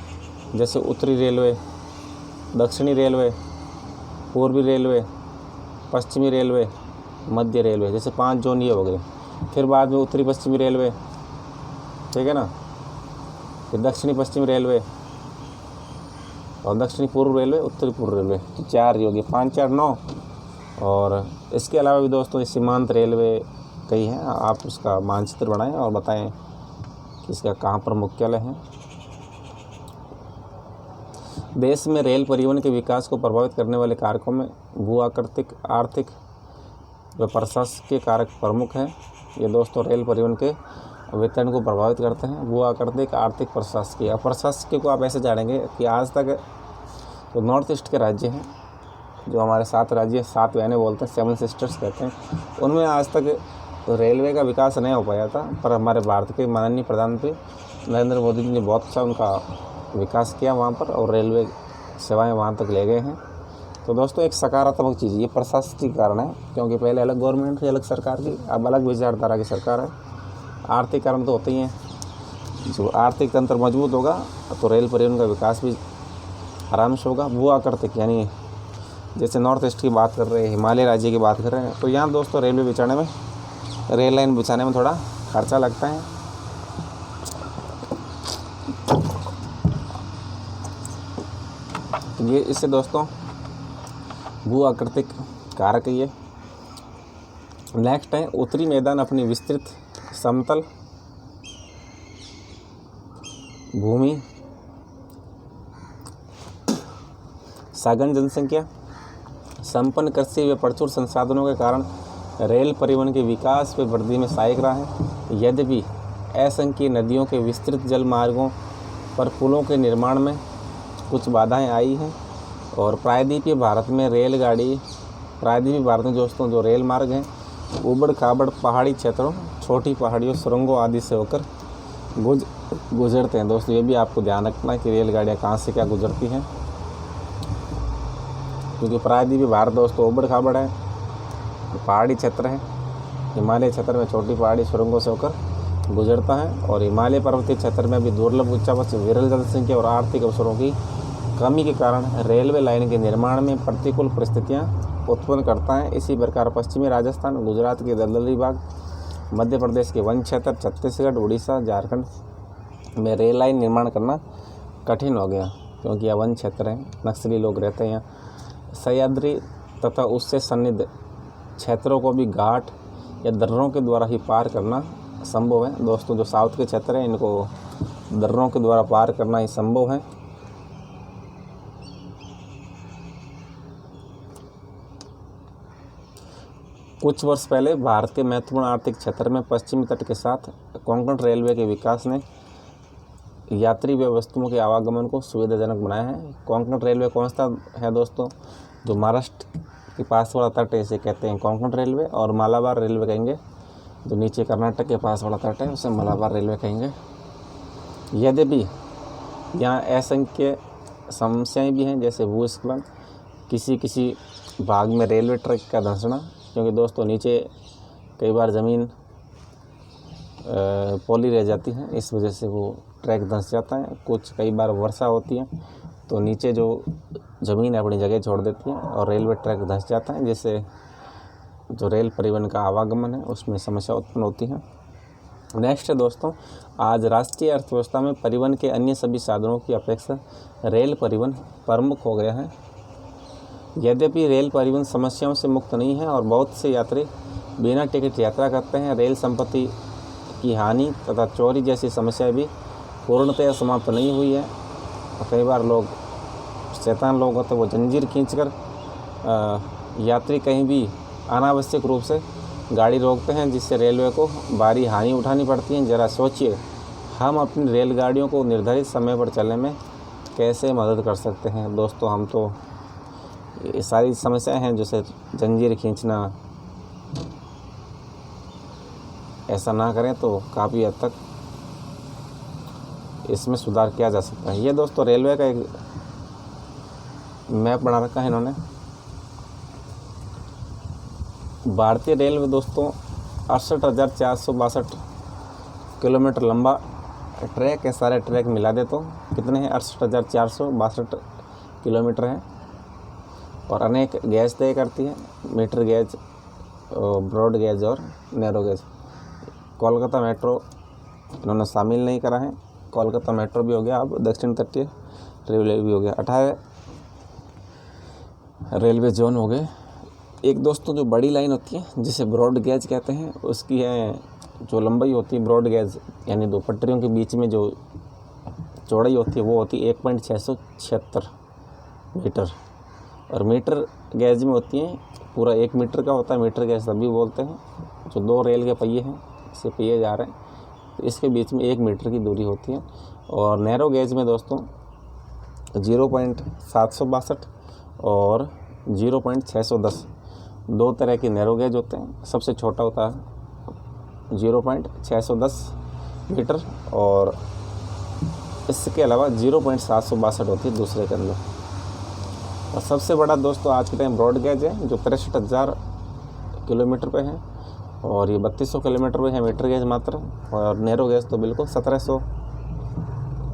जैसे उत्तरी रेलवे, दक्षिणी रेलवे, पूर्वी रेलवे, पश्चिमी रेलवे, मध्य रेलवे, जैसे 5 जोन ये हो गए। फिर बाद में उत्तरी पश्चिमी रेलवे, ठीक है ना, फिर दक्षिणी पश्चिमी रेलवे और दक्षिणी पूर्व रेलवे, उत्तरी पूर्व रेलवे, तो 4 ही हो गए, 5 4 9। और इसके अलावा भी दोस्तों सीमांत रेलवे कई हैं, आप उसका मानचित्र बनाएं और बताएं कि इसका कहाँ पर मुख्यालय है। देश में रेल परिवहन के विकास को प्रभावित करने वाले कारकों में भू आकृतिक, आर्थिक व प्रशासकीय कारक प्रमुख हैं। ये दोस्तों रेल परिवहन के वितरण को प्रभावित करते हैं। भू आकृतिक, आर्थिक, प्रशासकीय। प्रशासकीय को आप ऐसे जानेंगे कि आज तक तो नॉर्थ ईस्ट के राज्य हैं, जो हमारे 7 राज्य, 7 बहनें बोलते हैं, 7 सिस्टर्स कहते हैं, उनमें आज तक रेलवे का विकास नहीं हो पाया था। पर हमारे भारत के माननीय प्रधानमंत्री नरेंद्र मोदी जी ने बहुत अच्छा उनका विकास किया वहाँ पर, और रेलवे सेवाएं वहाँ तक ले गए हैं। तो दोस्तों एक सकारात्मक चीज़, ये प्रशासनिक कारण है, क्योंकि पहले अलग गवर्नमेंट थी, अलग सरकार की, अब अलग विचारधारा की सरकार है। आर्थिक कारण तो होते ही हैं, जो आर्थिक तंत्र मजबूत होगा तो रेल परिवहन का विकास भी आराम से होगा। भू आकृतिक यानी जैसे नॉर्थ ईस्ट की बात कर रहे हैं, हिमालय राज्य की बात कर रहे हैं, तो यहाँ दोस्तों रेलवे बिछाने में, रेल लाइन बिछाने में थोड़ा खर्चा लगता है। ये इससे दोस्तों भू आकृतिक कारक ये। नेक्स्ट है उत्तरी मैदान अपनी विस्तृत समतल भूमि, सघन जनसंख्या, संपन्न कृषि व प्रचुर संसाधनों के कारण रेल परिवहन के विकास व वृद्धि में सहायक रहा है। यद्यपि असंख्य नदियों के विस्तृत जल मार्गों पर पुलों के निर्माण में कुछ बाधाएं आई हैं और प्रायद्वीपीय भारत में दोस्तों जो रेल मार्ग हैं उबड़ खाबड़ पहाड़ी क्षेत्रों, छोटी पहाड़ियों, सुरंगों आदि से होकर गुजरते हैं। दोस्तों ये भी आपको ध्यान रखना है कि रेलगाड़ियाँ कहाँ से क्या गुजरती हैं, क्योंकि प्रायद्वीपीय भारत दोस्तों उबड़ खाबड़ है, पहाड़ी क्षेत्र है। हिमालय क्षेत्र में छोटी पहाड़ी सुरंगों से होकर गुजरता है और हिमालय पर्वतीय क्षेत्र में भी दुर्लभ, उच्चावच, विरल जनसंख्या और आर्थिक अवसरों की कमी के कारण रेलवे लाइन के निर्माण में प्रतिकूल परिस्थितियां उत्पन्न करता है। इसी प्रकार पश्चिमी राजस्थान, गुजरात के दलदली भाग, मध्य प्रदेश के वन क्षेत्र, छत्तीसगढ़, उड़ीसा, झारखंड में रेल लाइन निर्माण करना कठिन हो गया, क्योंकि यह वन क्षेत्र है, नक्सली लोग रहते हैं यहाँ। सह्याद्री तथा उससे सन्निध क्षेत्रों को भी घाट या दर्रों के द्वारा ही पार करना संभव है। दोस्तों, जो साउथ के क्षेत्र हैं इनको दर्रों के द्वारा पार करना ही संभव है। कुछ वर्ष पहले भारत के महत्वपूर्ण आर्थिक क्षेत्र में पश्चिमी तट के साथ कोंकण रेलवे के विकास ने यात्री व वस्तुओं के आवागमन को सुविधाजनक बनाया है। कोंकण रेलवे कौन सा है दोस्तों? जो महाराष्ट्र के पास वाला तट है इसे कहते हैं कोंकण रेलवे, और मालाबार रेलवे कहेंगे। जो नीचे कर्नाटक के पास वाला तट है उसे मालाबार रेलवे कहेंगे। यद्यपि यहाँ असंख्य समस्याएं भी हैं, जैसे भूस्खलन, किसी भाग में रेलवे ट्रैक का धंसना, क्योंकि दोस्तों नीचे कई बार ज़मीन पोली रह जाती है, इस वजह से वो ट्रैक धंस जाता है। कई बार वर्षा होती है तो नीचे जो ज़मीन अपनी जगह छोड़ देती है और रेलवे ट्रैक धंस जाता है, जिससे जो रेल परिवहन का आवागमन है उसमें समस्या उत्पन्न होती है। नेक्स्ट है दोस्तों, आज राष्ट्रीय अर्थव्यवस्था में परिवहन के अन्य सभी साधनों की अपेक्षा रेल परिवहन प्रमुख हो गया है। यद्यपि रेल परिवहन समस्याओं से मुक्त नहीं है और बहुत से यात्री बिना टिकट यात्रा करते हैं। रेल संपत्ति की हानि तथा चोरी जैसी समस्याएं भी पूर्णतः समाप्त नहीं हुई है। कई बार लोग शैतान लोग होते हैं, वो जंजीर खींचकर यात्री कहीं भी अनावश्यक रूप से गाड़ी रोकते हैं, जिससे रेलवे को भारी हानि उठानी पड़ती है। ज़रा सोचिए, हम अपनी रेलगाड़ियों को निर्धारित समय पर चलने में कैसे मदद कर सकते हैं। दोस्तों, हम तो ये सारी समस्याएं हैं, जैसे जंजीर खींचना, ऐसा ना करें तो काफ़ी हद तक इसमें सुधार किया जा सकता है। ये दोस्तों रेलवे का एक मैप बना रखा है इन्होंने। भारतीय रेलवे दोस्तों 68,462 किलोमीटर लंबा ट्रैक है। सारे ट्रैक मिला दे तो कितने हैं? 68,462 किलोमीटर है। और अनेक गेज तय करती है, मीटर गेज, ब्रॉड गेज और नैरो गेज। कोलकाता मेट्रो इन्होंने शामिल नहीं करा है। कोलकाता मेट्रो भी हो गया, अब दक्षिण तटीय रेलवे भी हो गया। 18 रेलवे जोन हो गए। एक दोस्तों जो बड़ी लाइन होती है जिसे ब्रॉड गेज कहते हैं, उसकी है जो लंबाई होती है ब्रॉड गेज, यानी दो पटरियों के बीच में जो चौड़ाई होती है वो होती है 1.676 मीटर। और मीटर गेज में होती है पूरा 1 मीटर का होता है। मीटर गेज तभी बोलते हैं जो 2 रेल के पहिए हैं, इससे पहिए जा रहे हैं तो इसके बीच में 1 मीटर की दूरी होती है। और नैरो गेज में दोस्तों 0.762 और 0.610 दो तरह के नैरो गेज होते हैं। सबसे छोटा होता है 0.610 मीटर और इसके अलावा 0.762 होती है दूसरे के अंदर। और सबसे बड़ा दोस्तों आज के टाइम ब्रॉड गेज है जो 63,000 किलोमीटर पे है, और ये 3200 किलोमीटर पे है मीटर गेज मात्र। और नैरो गेज तो बिल्कुल 1700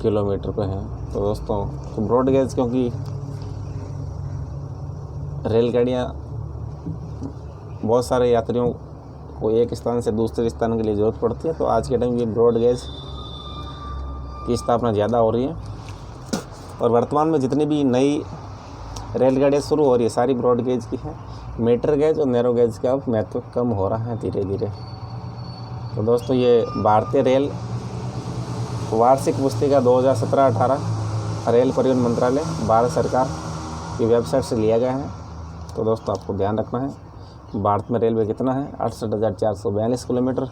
किलोमीटर पे है। तो दोस्तों तो ब्रॉड गेज, क्योंकि रेलगाड़ियाँ बहुत सारे यात्रियों को एक स्थान से दूसरे स्थान के लिए ज़रूरत पड़ती है, तो आज के टाइम ये ब्रॉड गेज की स्थापना ज़्यादा हो रही है। और वर्तमान में जितनी भी नई रेलगाड़ियाँ शुरू हो रही है सारी ब्रॉड गेज की हैं। मीटर गेज और नैरो गेज का महत्व कम हो रहा है धीरे धीरे। तो दोस्तों ये भारतीय रेल वार्षिक पुस्तिका 2017-18 रेल परिवहन मंत्रालय भारत सरकार की वेबसाइट से लिया गया है। तो दोस्तों आपको ध्यान रखना है भारत में रेलवे कितना है, 68,442 किलोमीटर।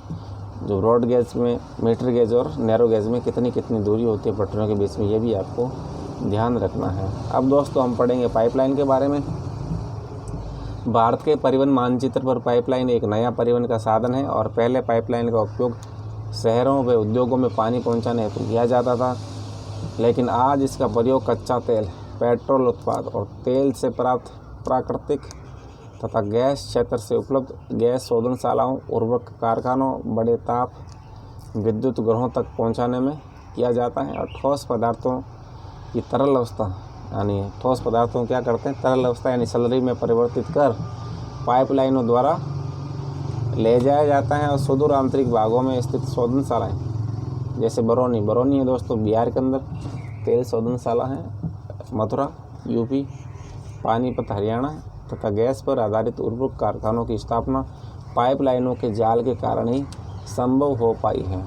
जो ब्रॉड गेज में, मीटर गेज और नैरो गेज में कितनी दूरी होती है पटरियों के बीच में, ये भी आपको ध्यान रखना है। अब दोस्तों हम पढ़ेंगे पाइपलाइन के बारे में। भारत के परिवहन मानचित्र पर पाइपलाइन एक नया परिवहन का साधन है और पहले पाइपलाइन का उपयोग शहरों व उद्योगों में पानी पहुंचाने हेतु किया जाता था, लेकिन आज इसका प्रयोग कच्चा तेल, पेट्रोल उत्पाद और तेल से प्राप्त प्राकृतिक तथा गैस क्षेत्र से उपलब्ध गैस शोधनशालाओं, उर्वरक कारखानों, बड़े ताप विद्युत ग्रहों तक पहुंचाने में किया जाता है। और ठोस पदार्थों की तरल अवस्था यानी ठोस पदार्थों को क्या करते हैं, तरल अवस्था यानी स्लरी में परिवर्तित कर पाइपलाइनों द्वारा ले जाया जाता है और सुदूर आंतरिक भागों में स्थित शोधनशालाएँ जैसे बरौनी है दोस्तों बिहार के अंदर, तेल शोधनशाला है, मथुरा यूपी, पानीपत हरियाणा तथा गैस पर आधारित उर्वरक कारखानों की स्थापना पाइपलाइनों के जाल के कारण ही संभव हो पाई है।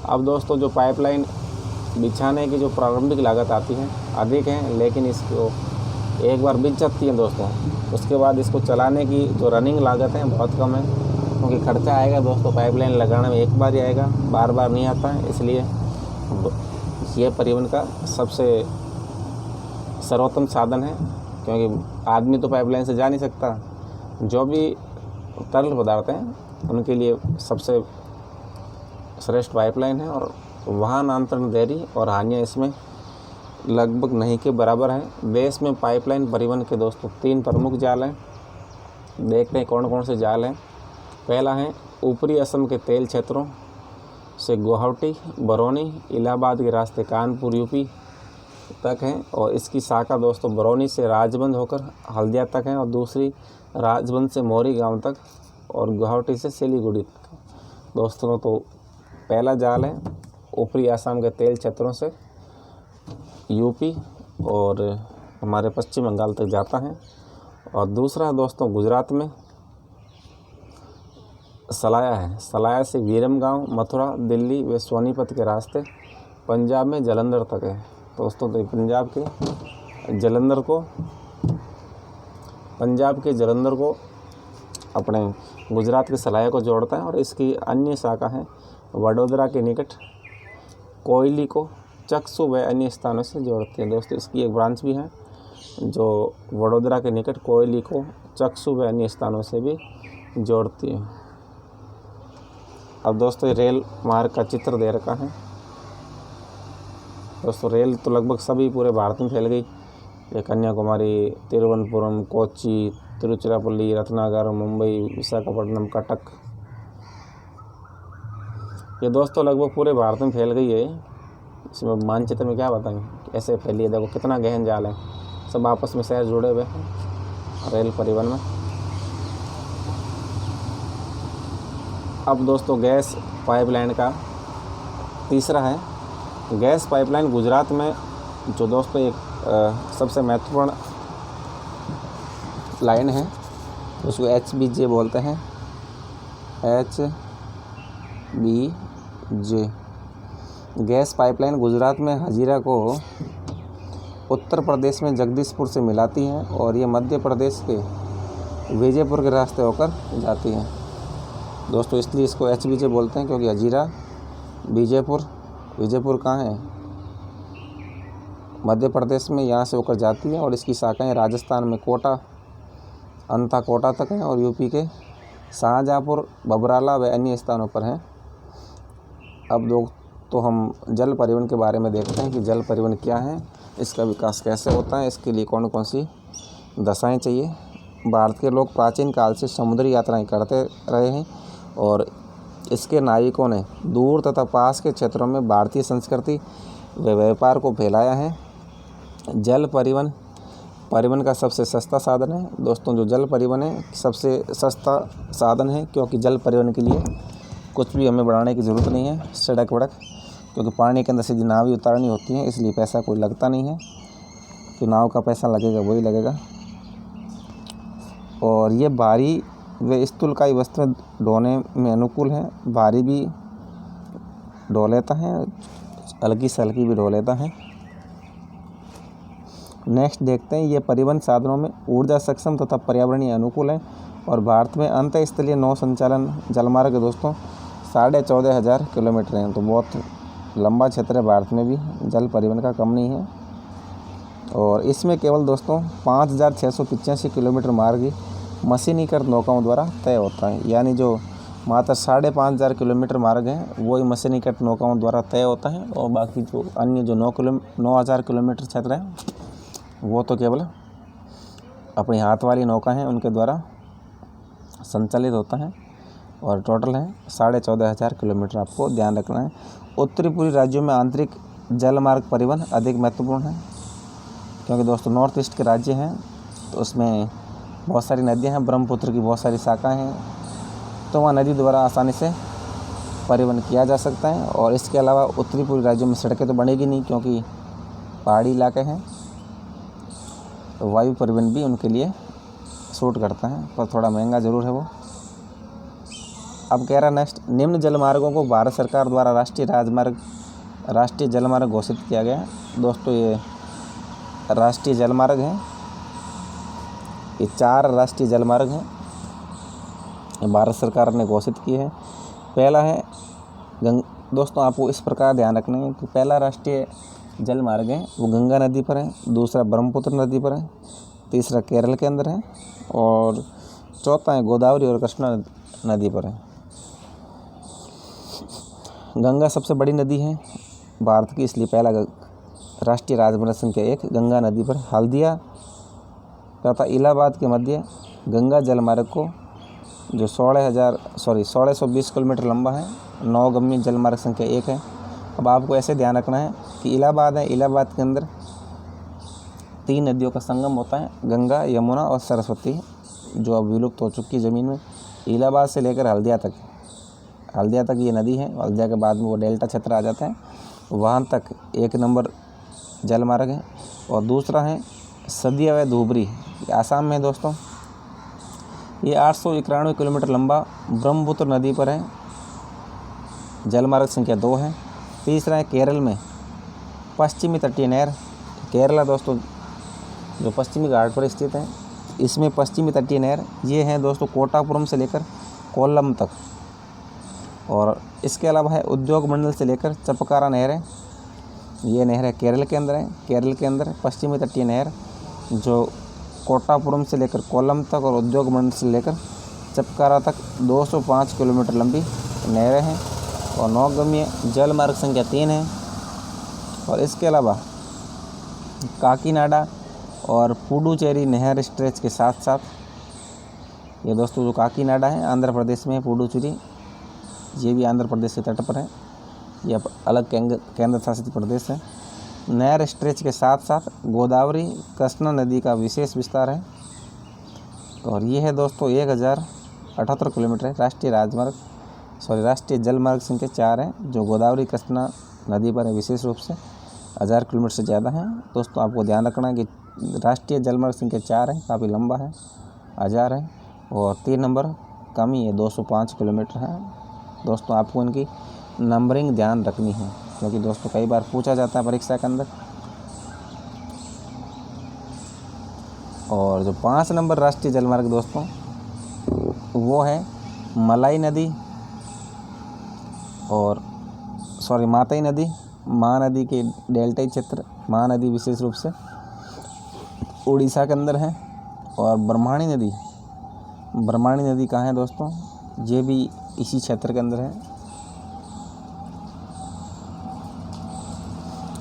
अब दोस्तों जो पाइपलाइन बिछाने की जो प्रारंभिक लागत आती है अधिक है, लेकिन इसको एक बार बिछ जाती है दोस्तों, उसके बाद इसको चलाने की जो रनिंग लागत है बहुत कम है, क्योंकि खर्चा आएगा दोस्तों पाइपलाइन लगाने में एक बार ही आएगा, बार बार नहीं आता है। इसलिए ये परिवहन का सबसे सर्वोत्तम साधन है, क्योंकि आदमी तो पाइपलाइन से जा नहीं सकता। जो भी तरल पदार्थ हैं उनके लिए सबसे श्रेष्ठ पाइपलाइन है और वाहन आंतरण देरी और हानियाँ इसमें लगभग नहीं के बराबर हैं। देश में पाइपलाइन परिवहन के दोस्तों 3 प्रमुख जाल हैं। देखते हैं कौन कौन से जाल हैं। पहला है ऊपरी असम के तेल क्षेत्रों से गुवाहाटी, बरौनी, इलाहाबाद के रास्ते कानपुर यूपी तक है, और इसकी शाखा दोस्तों बरौनी से राजबंद होकर हल्दिया तक है, और दूसरी राजबंद से मोरी गांव तक और गुवाहाटी से सिलीगुड़ी तक। दोस्तों तो पहला जाल है ऊपरी असम के तेल क्षेत्रों से यूपी और हमारे पश्चिम बंगाल तक जाता है, और दूसरा दोस्तों गुजरात में सलाया है। सलाया से विरमगांव, मथुरा, दिल्ली व सोनीपत के रास्ते पंजाब में जालंधर तक है। दोस्तों तो पंजाब के जालंधर को अपने गुजरात के सलाया को जोड़ता है, और इसकी अन्य शाखा है वडोदरा के निकट कोयली को चक्सू व अन्य स्थानों से जोड़ती है। दोस्तों इसकी एक ब्रांच भी है जो वडोदरा के निकट कोयली को चक्सू व अन्य स्थानों से भी जोड़ती है। अब दोस्तों रेल मार्ग का चित्र दे रखा है। दोस्तों रेल तो लगभग सभी पूरे भारत में फैल गई। ये कन्याकुमारी, तिरुवनंतपुरम, कोच्चि, तिरुचिरापल्ली, रत्नागर, मुंबई, विशाखापट्टनम, कटक, ये दोस्तों लगभग पूरे भारत में फैल गई है। इसमें मानचित्र में क्या बताएं ऐसे फैली है, देखो कितना गहन जाल है, सब आपस में शहर जुड़े हुए हैं रेल परिवहन में। अब दोस्तों गैस पाइपलाइन का तीसरा है गैस पाइपलाइन गुजरात में, जो दोस्तों एक सबसे महत्वपूर्ण लाइन है, उसको HBJ बोलते हैं, HBJ। गैस पाइपलाइन गुजरात में हजीरा को उत्तर प्रदेश में जगदीशपुर से मिलाती है, और ये मध्य प्रदेश के विजयपुर के रास्ते होकर जाती है। दोस्तों इसलिए इसको HBJ बोलते हैं, क्योंकि हजीरा विजयपुर कहाँ है, मध्य प्रदेश में, यहाँ से होकर जाती है, और इसकी शाखाएँ राजस्थान में कोटा, अंता कोटा तक हैं, और यूपी के शाहजहाँपुर, बबराला व अन्य स्थानों पर हैं। अब तो हम जल परिवहन के बारे में देखते हैं कि जल परिवहन क्या है, इसका विकास कैसे होता है, इसके लिए कौन कौन सी दशाएं चाहिए। भारत के लोग प्राचीन काल से समुद्री यात्राएं करते रहे हैं, और इसके नाविकों ने दूर तथा पास के क्षेत्रों में भारतीय संस्कृति व व्यापार को फैलाया है। जल परिवहन का सबसे सस्ता साधन है। दोस्तों जो जल परिवहन है सबसे सस्ता साधन है, क्योंकि जल परिवहन के लिए कुछ भी हमें बढ़ाने की ज़रूरत नहीं है, सड़क वड़क, क्योंकि पानी के अंदर सीधी नाव ही उतारनी होती है, इसलिए पैसा कोई लगता नहीं है। तो नाव का पैसा लगेगा वही लगेगा। और ये भारी व स्थूलकाय वस्तुएं ढोने में अनुकूल है, भारी भी ढो लेता है, हल्की से हल्की भी ढो लेता है। नेक्स्ट देखते हैं, ये परिवहन साधनों में ऊर्जा सक्षम तथा पर्यावरणीय अनुकूल है, और भारत में अंतःस्थलीय नौ संचालन जलमार्ग दोस्तों 14,500 किलोमीटर हैं। तो बहुत लंबा क्षेत्र है भारत में भी जल परिवहन का, कम नहीं है। और इसमें केवल दोस्तों 5,685 किलोमीटर मार्ग मशीनीकृत नौकाओं द्वारा तय होता है, यानी जो मात्र 5,500 किलोमीटर मार्ग है वही मशीनीकृत नौकाओं द्वारा तय होता है, और बाकी जो अन्य जो 9,000 किलोमीटर क्षेत्र है वो तो केवल अपनी हाथ वाली नौका हैं उनके द्वारा संचालित होता है, और टोटल है 14,500 किलोमीटर, आपको ध्यान रखना है। उत्तरी पूर्वी राज्यों में आंतरिक जलमार्ग परिवहन अधिक महत्वपूर्ण है। क्योंकि दोस्तों नॉर्थ ईस्ट के राज्य हैं तो उसमें बहुत सारी नदियाँ हैं, ब्रह्मपुत्र की बहुत सारी शाखाएँ हैं, तो वहाँ नदी द्वारा आसानी से परिवहन किया जा सकता है। और इसके अलावा उत्तरी पूर्वी राज्यों में सड़कें तो बनेगी नहीं क्योंकि पहाड़ी इलाके हैं, तो वायु परिवहन भी उनके लिए सूट करता है, पर थोड़ा महंगा ज़रूर है वो। अब कह रहा नेक्स्ट, निम्न जलमार्गों को भारत सरकार द्वारा राष्ट्रीय जलमार्ग घोषित किया गया। दोस्तों ये राष्ट्रीय जलमार्ग हैं, ये 4 राष्ट्रीय जलमार्ग हैं भारत सरकार ने घोषित किए हैं। पहला है दोस्तों आपको इस प्रकार ध्यान रखना है कि पहला राष्ट्रीय जलमार्ग है वो गंगा नदी पर है, दूसरा ब्रह्मपुत्र नदी पर है, तीसरा केरल के अंदर है और चौथा है गोदावरी और कृष्णा नदी पर है। गंगा सबसे बड़ी नदी है भारत की, इसलिए पहला राष्ट्रीय राजमार्ग संख्या 1 गंगा नदी पर हल्दिया तथा इलाहाबाद के मध्य गंगा जलमार्ग को जो 1620 किलोमीटर लंबा है, 9 गम्य जलमार्ग संख्या 1 है। अब आपको ऐसे ध्यान रखना है कि इलाहाबाद है, इलाहाबाद के अंदर 3 नदियों का संगम होता है, गंगा, यमुना और सरस्वती, जो अब विलुप्त हो चुकी है ज़मीन में। इलाहाबाद से लेकर हल्दिया तक ये नदी है। हल्दिया के बाद में वो डेल्टा क्षेत्र आ जाता है, वहाँ तक 1 नंबर जलमार्ग है। और दूसरा है सदिया व धुबरी, आसाम में दोस्तों, ये 891 किलोमीटर लंबा ब्रह्मपुत्र नदी पर है, जलमार्ग संख्या 2 है। तीसरा है केरल में पश्चिमी तटीय नहर, केरला दोस्तों जो पश्चिमी घाट पर स्थित है, इसमें पश्चिमी तटीय नहर ये है दोस्तों कोटापुरम से लेकर कोल्लम तक। और इसके अलावा है उद्योग मंडल से लेकर चपकारा नहर है, ये नहर है केरल के अंदर है। केरल के अंदर पश्चिमी तटीय नहर जो कोटापुरम से लेकर कोल्लम तक और उद्योग मंडल से लेकर चपकारा तक 205 किलोमीटर लंबी नहरें हैं और 9 गम्य जलमार्ग संख्या 3 है। और इसके अलावा काकीनाडा और पुडुचेरी नहर स्ट्रेच के साथ साथ ये दोस्तों जो काकीनाडा है आंध्र प्रदेश में, पुडुचेरी ये भी आंध्र प्रदेश के तट पर है, यह अलग केंद्र शासित प्रदेश है। नहर स्ट्रेच के साथ साथ गोदावरी कृष्णा नदी का विशेष विस्तार है और ये है दोस्तों 1078 किलोमीटर है। राष्ट्रीय जलमार्ग संख्या 4 है जो गोदावरी कृष्णा नदी पर है, विशेष रूप से 1000 किलोमीटर से ज़्यादा है। दोस्तों आपको ध्यान रखना है कि राष्ट्रीय जलमार्ग संख्या 4 है, काफ़ी लंबा है, 1000 है। और 3 नंबर कम ही है, 205 किलोमीटर है। दोस्तों आपको इनकी नंबरिंग ध्यान रखनी है क्योंकि दोस्तों कई बार पूछा जाता है परीक्षा के अंदर। और जो 5 नंबर राष्ट्रीय जलमार्ग दोस्तों वो है मलाई नदी और मातई नदी, महानदी के डेल्टाई क्षेत्र, महानदी विशेष रूप से उड़ीसा के अंदर है। और ब्रह्मणी नदी कहाँ है दोस्तों, ये भी इसी क्षेत्र के अंदर है,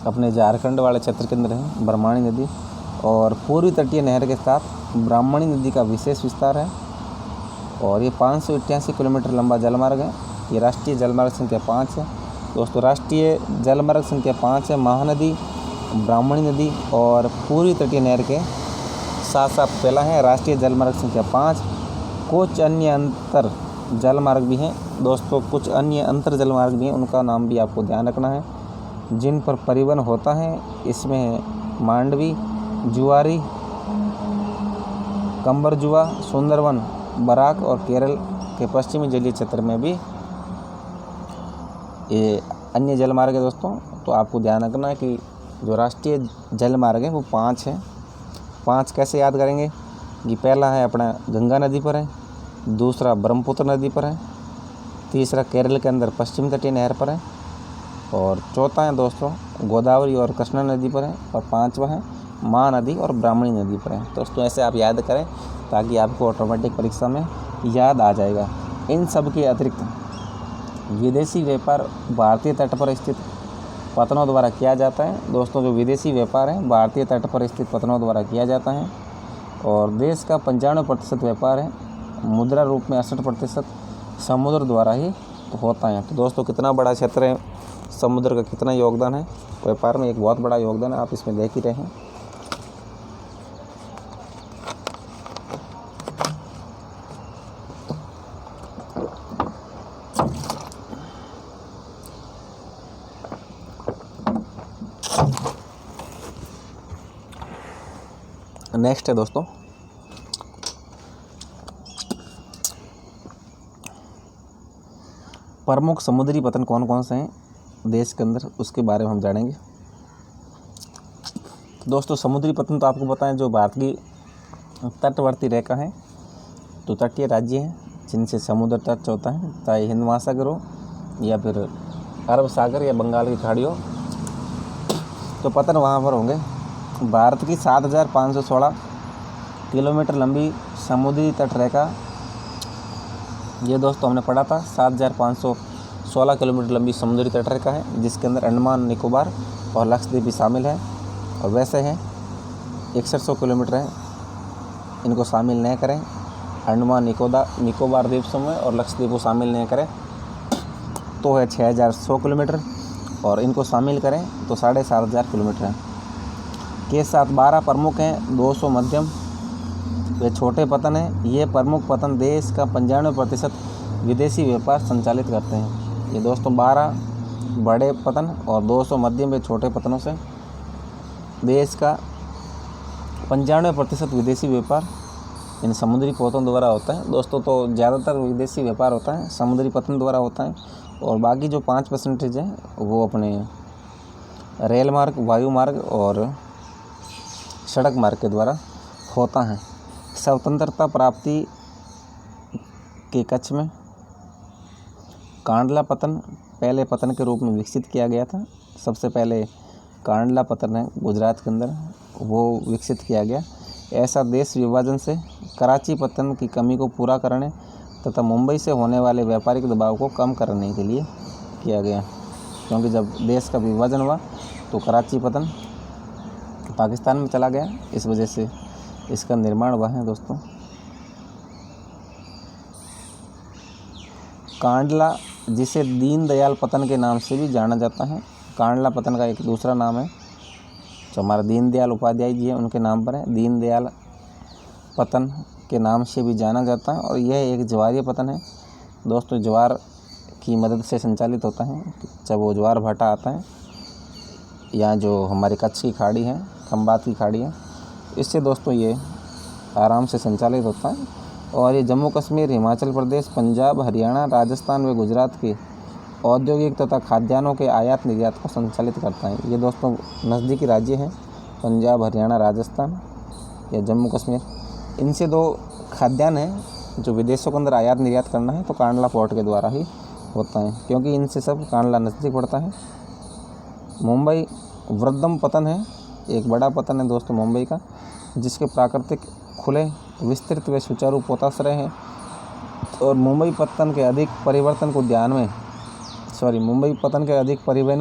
अपने झारखंड वाले क्षेत्र के अंदर है ब्रह्मणी नदी। और पूर्वी तटीय नहर के साथ ब्राह्मणी नदी का विशेष विस्तार है और ये 588 किलोमीटर लंबा जलमार्ग है। ये राष्ट्रीय जलमार्ग संख्या 5 है दोस्तों। राष्ट्रीय जलमार्ग संख्या 5 है, महानदी, ब्राह्मणी नदी और पूर्वी तटीय नहर के साथ साथ पहला है राष्ट्रीय जलमार्ग संख्या 5। कुछ अन्य अंतर जलमार्ग भी हैं दोस्तों, कुछ अन्य अंतर जलमार्ग भी हैं, उनका नाम भी आपको ध्यान रखना है जिन पर परिवहन होता है। इसमें मांडवी, जुआरी, कंबरजुआ, सुंदरवन, बराक और केरल के पश्चिमी जलीय क्षेत्र में भी ये अन्य जलमार्ग है दोस्तों। तो आपको ध्यान रखना है कि जो राष्ट्रीय जलमार्ग है वो 5 है। 5 कैसे याद करेंगे कि पहला है अपना गंगा नदी पर है, दूसरा ब्रह्मपुत्र नदी पर है, तीसरा केरल के अंदर पश्चिम तटीय नहर पर है और चौथा है दोस्तों गोदावरी और कृष्णा नदी पर है और 5वां है महानदी और ब्राह्मणी नदी पर है। दोस्तों ऐसे आप याद करें ताकि आपको ऑटोमेटिक परीक्षा में याद आ जाएगा। इन सब के अतिरिक्त विदेशी व्यापार भारतीय तट पर स्थित पत्तनों द्वारा किया जाता है। दोस्तों जो विदेशी व्यापार है भारतीय तट पर स्थित पत्तनों द्वारा किया जाता है और देश का 95% व्यापार है मुद्रा रूप में 68% समुद्र द्वारा ही होता है। तो दोस्तों कितना बड़ा क्षेत्र है, समुद्र का कितना योगदान है व्यापार में, एक बहुत बड़ा योगदान है, आप इसमें देख ही रहे हैं। नेक्स्ट है दोस्तों प्रमुख समुद्री पतन कौन कौन से हैं देश के अंदर, उसके बारे में हम जानेंगे। दोस्तों समुद्री पतन तो आपको पता है जो भारत की तटवर्ती रेखा है, तो तटीय राज्य हैं जिनसे समुद्र टच होता है, चाहे हिंद महासागर हो या फिर अरब सागर या बंगाल की खाड़ी हो, तो पतन वहाँ पर होंगे। भारत की 7,516 किलोमीटर लंबी समुद्री तट रेखा, ये दोस्तों हमने पढ़ा था 7,516 किलोमीटर लंबी समुद्री तट रेखा है, जिसके अंदर अंडमान निकोबार और लक्षद्वीप भी शामिल है। और वैसे हैं 6100 किलोमीटर है, इनको शामिल नहीं करें। अंडमान निकोबार द्वीप समूह और लक्षद्वीप को शामिल नहीं करें तो है 6100 किलोमीटर, और इनको शामिल करें तो 7,500 किलोमीटर है। के साथ 12 प्रमुख हैं, 200 मध्यम वे छोटे पतन हैं। ये प्रमुख पतन देश का 95% विदेशी व्यापार संचालित करते हैं। ये दोस्तों 12 बड़े पतन और 200 मध्यम वे छोटे पतनों से देश का 95% विदेशी व्यापार इन समुद्री पतन द्वारा होता है। दोस्तों तो ज़्यादातर विदेशी व्यापार होता है समुद्री पतन द्वारा होता है, और बाकी जो 5% है वो अपने रेल मार्ग, वायु मार्ग और सड़क मार्ग के द्वारा होता है। स्वतंत्रता प्राप्ति के कच्छ में कांडला पतन पहले पतन के रूप में विकसित किया गया था। सबसे पहले कांडला पतन है गुजरात के अंदर, वो विकसित किया गया। ऐसा देश विभाजन से कराची पतन की कमी को पूरा करने तथा मुंबई से होने वाले व्यापारिक दबाव को कम करने के लिए किया गया, क्योंकि जब देश का विभाजन हुआ तो कराची पतन पाकिस्तान में चला गया, इस वजह से इसका निर्माण हुआ है। दोस्तों कांडला, जिसे दीनदयाल पतन के नाम से भी जाना जाता है, कांडला पतन का एक दूसरा नाम है जो हमारा दीनदयाल उपाध्याय जी है उनके नाम पर है, दीनदयाल पतन के नाम से भी जाना जाता है। और यह एक ज्वारीय पतन है दोस्तों, ज्वार की मदद से संचालित होता है। जब वो ज्वार भाटा आता है, यहाँ जो हमारे कच्छ की खाड़ी है, खंबात की खाड़ी है, इससे दोस्तों ये आराम से संचालित होता है। और ये जम्मू कश्मीर, हिमाचल प्रदेश, पंजाब, हरियाणा, राजस्थान व गुजरात के औद्योगिक तथा खाद्यान्नों के आयात निर्यात को संचालित करता है। ये दोस्तों नज़दीकी राज्य हैं पंजाब, हरियाणा, राजस्थान या जम्मू कश्मीर। इनसे 2 खाद्यान्न हैं जो विदेशों के अंदर आयात निर्यात करना है तो कांडला पोर्ट के द्वारा ही होता है, क्योंकि इनसे सब कांडला नज़दीक पड़ता है। मुंबई वृद्धम पतन है, एक बड़ा पतन है दोस्तों मुंबई का, जिसके प्राकृतिक खुले विस्तृत व सुचारू पोताश्रय हैं। और मुंबई पतन के अधिक परिवहन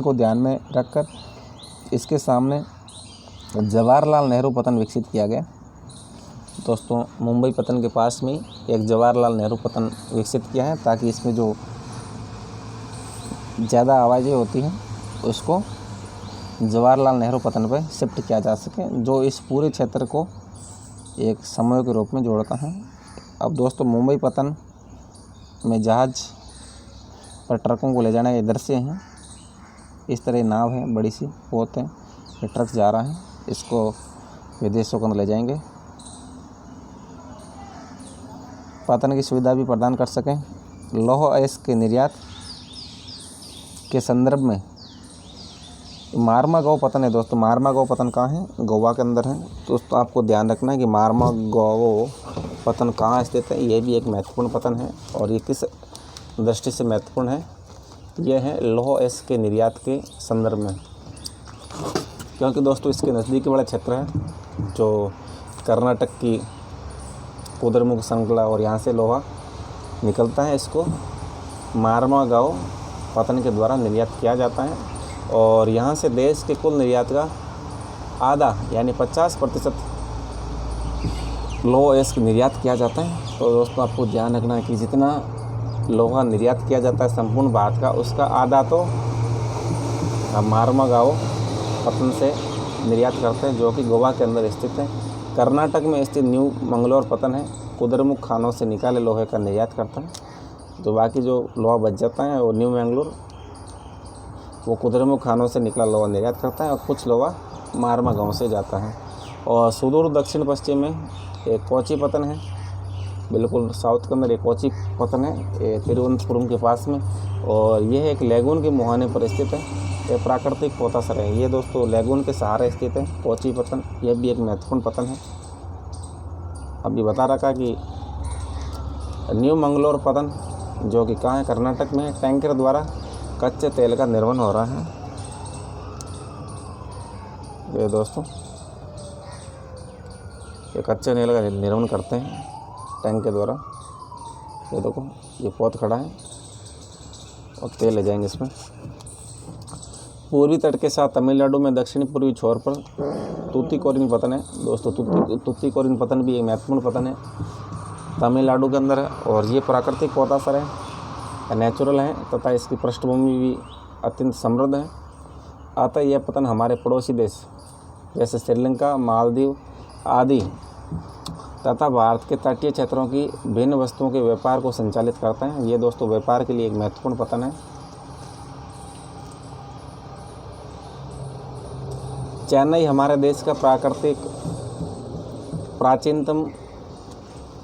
को ध्यान में रखकर इसके सामने जवाहरलाल नेहरू पतन विकसित किया गया। दोस्तों मुंबई पतन के पास में एक जवाहरलाल नेहरू पतन विकसित किया है, ताकि इसमें जो ज़्यादा आवाज़ें होती हैं उसको जवाहरलाल नेहरू पतन पर शिफ्ट किया जा सके, जो इस पूरे क्षेत्र को एक समूह के रूप में जोड़ता है। अब दोस्तों मुंबई पतन में जहाज़ पर ट्रकों को ले जाना ये दृश्य हैं। इस तरह नाव है, बड़ी सी पोत है, ये ट्रक जा रहा है, इसको विदेशों को ले जाएंगे। पतन की सुविधा भी प्रदान कर सकें। लौह अयस्क के निर्यात के संदर्भ में मार्मागांव पतन है दोस्तों। मार्मागांव पतन कहाँ है? गोवा के अंदर है। दोस्तों आपको ध्यान रखना है कि मार्मागांव पतन कहाँ स्थित है, ये भी एक महत्वपूर्ण पतन है। और ये किस दृष्टि से महत्वपूर्ण है? यह है लौह अयस्क के निर्यात के संदर्भ में, क्योंकि दोस्तों इसके नज़दीकी बड़ा क्षेत्र है जो कर्नाटक की कुद्रेमुख श्रृंखला, और यहाँ से लोहा निकलता है। इसको मार्मागांव पतन के द्वारा निर्यात किया जाता है, और यहाँ से देश के कुल निर्यात का आधा यानी 50% लौह अयस्क निर्यात किया जाता है। तो दोस्तों आपको ध्यान रखना है कि जितना लोहा निर्यात किया जाता है संपूर्ण भारत का, उसका आधा तो हम मार्मागांव पतन से निर्यात करते हैं, जो कि गोवा के अंदर स्थित है। कर्नाटक में स्थित न्यू मंगलोर पतन है, कुद्रेमुख खानों से निकाले लोहे का निर्यात करता है। तो बाकी जो लोहा बच जाता है वो न्यू मंगलोर, वो कुद्रेमुख खानों से निकला लोहा निर्यात करता है, और कुछ लोहा मार्मागांव से जाता है। और सुदूर दक्षिण पश्चिम में एक कोची पतन है, बिल्कुल साउथ के अंदर एक कोची पतन है, ये तिरुवनंतपुरम के पास में। और यह एक लैगून के मुहाने पर स्थित है। यह प्राकृतिक पोतासर है। ये दोस्तों लैगून के सहारे स्थित है कोची पतन। यह भी एक महत्वपूर्ण पतन है। अभी बता रखा कि न्यू मंगलोर पतन जो कि कहाँ है, कर्नाटक में, टैंकर द्वारा कच्चे तेल का निर्माण हो रहा है। ये दोस्तों ये कच्चे तेल का निर्माण करते हैं टैंक के द्वारा। ये देखो ये पौध खड़ा है और तेल ले जाएंगे इसमें। पूर्वी तट के साथ तमिलनाडु में दक्षिणी पूर्वी छोर पर तूतीकोरिन पतन है। दोस्तों तूतीकोरिन पतन भी एक महत्वपूर्ण पतन है, तमिलनाडु के अंदर है। और ये प्राकृतिक पोतासर है, नेचुरल है तथा इसकी पृष्ठभूमि भी अत्यंत समृद्ध है। अतः यह पतन हमारे पड़ोसी देश जैसे श्रीलंका, मालदीव आदि तथा भारत के तटीय क्षेत्रों की भिन्न वस्तुओं के व्यापार को संचालित करते हैं। ये दोस्तों व्यापार के लिए एक महत्वपूर्ण पतन है। चेन्नई हमारे देश का प्राचीनतम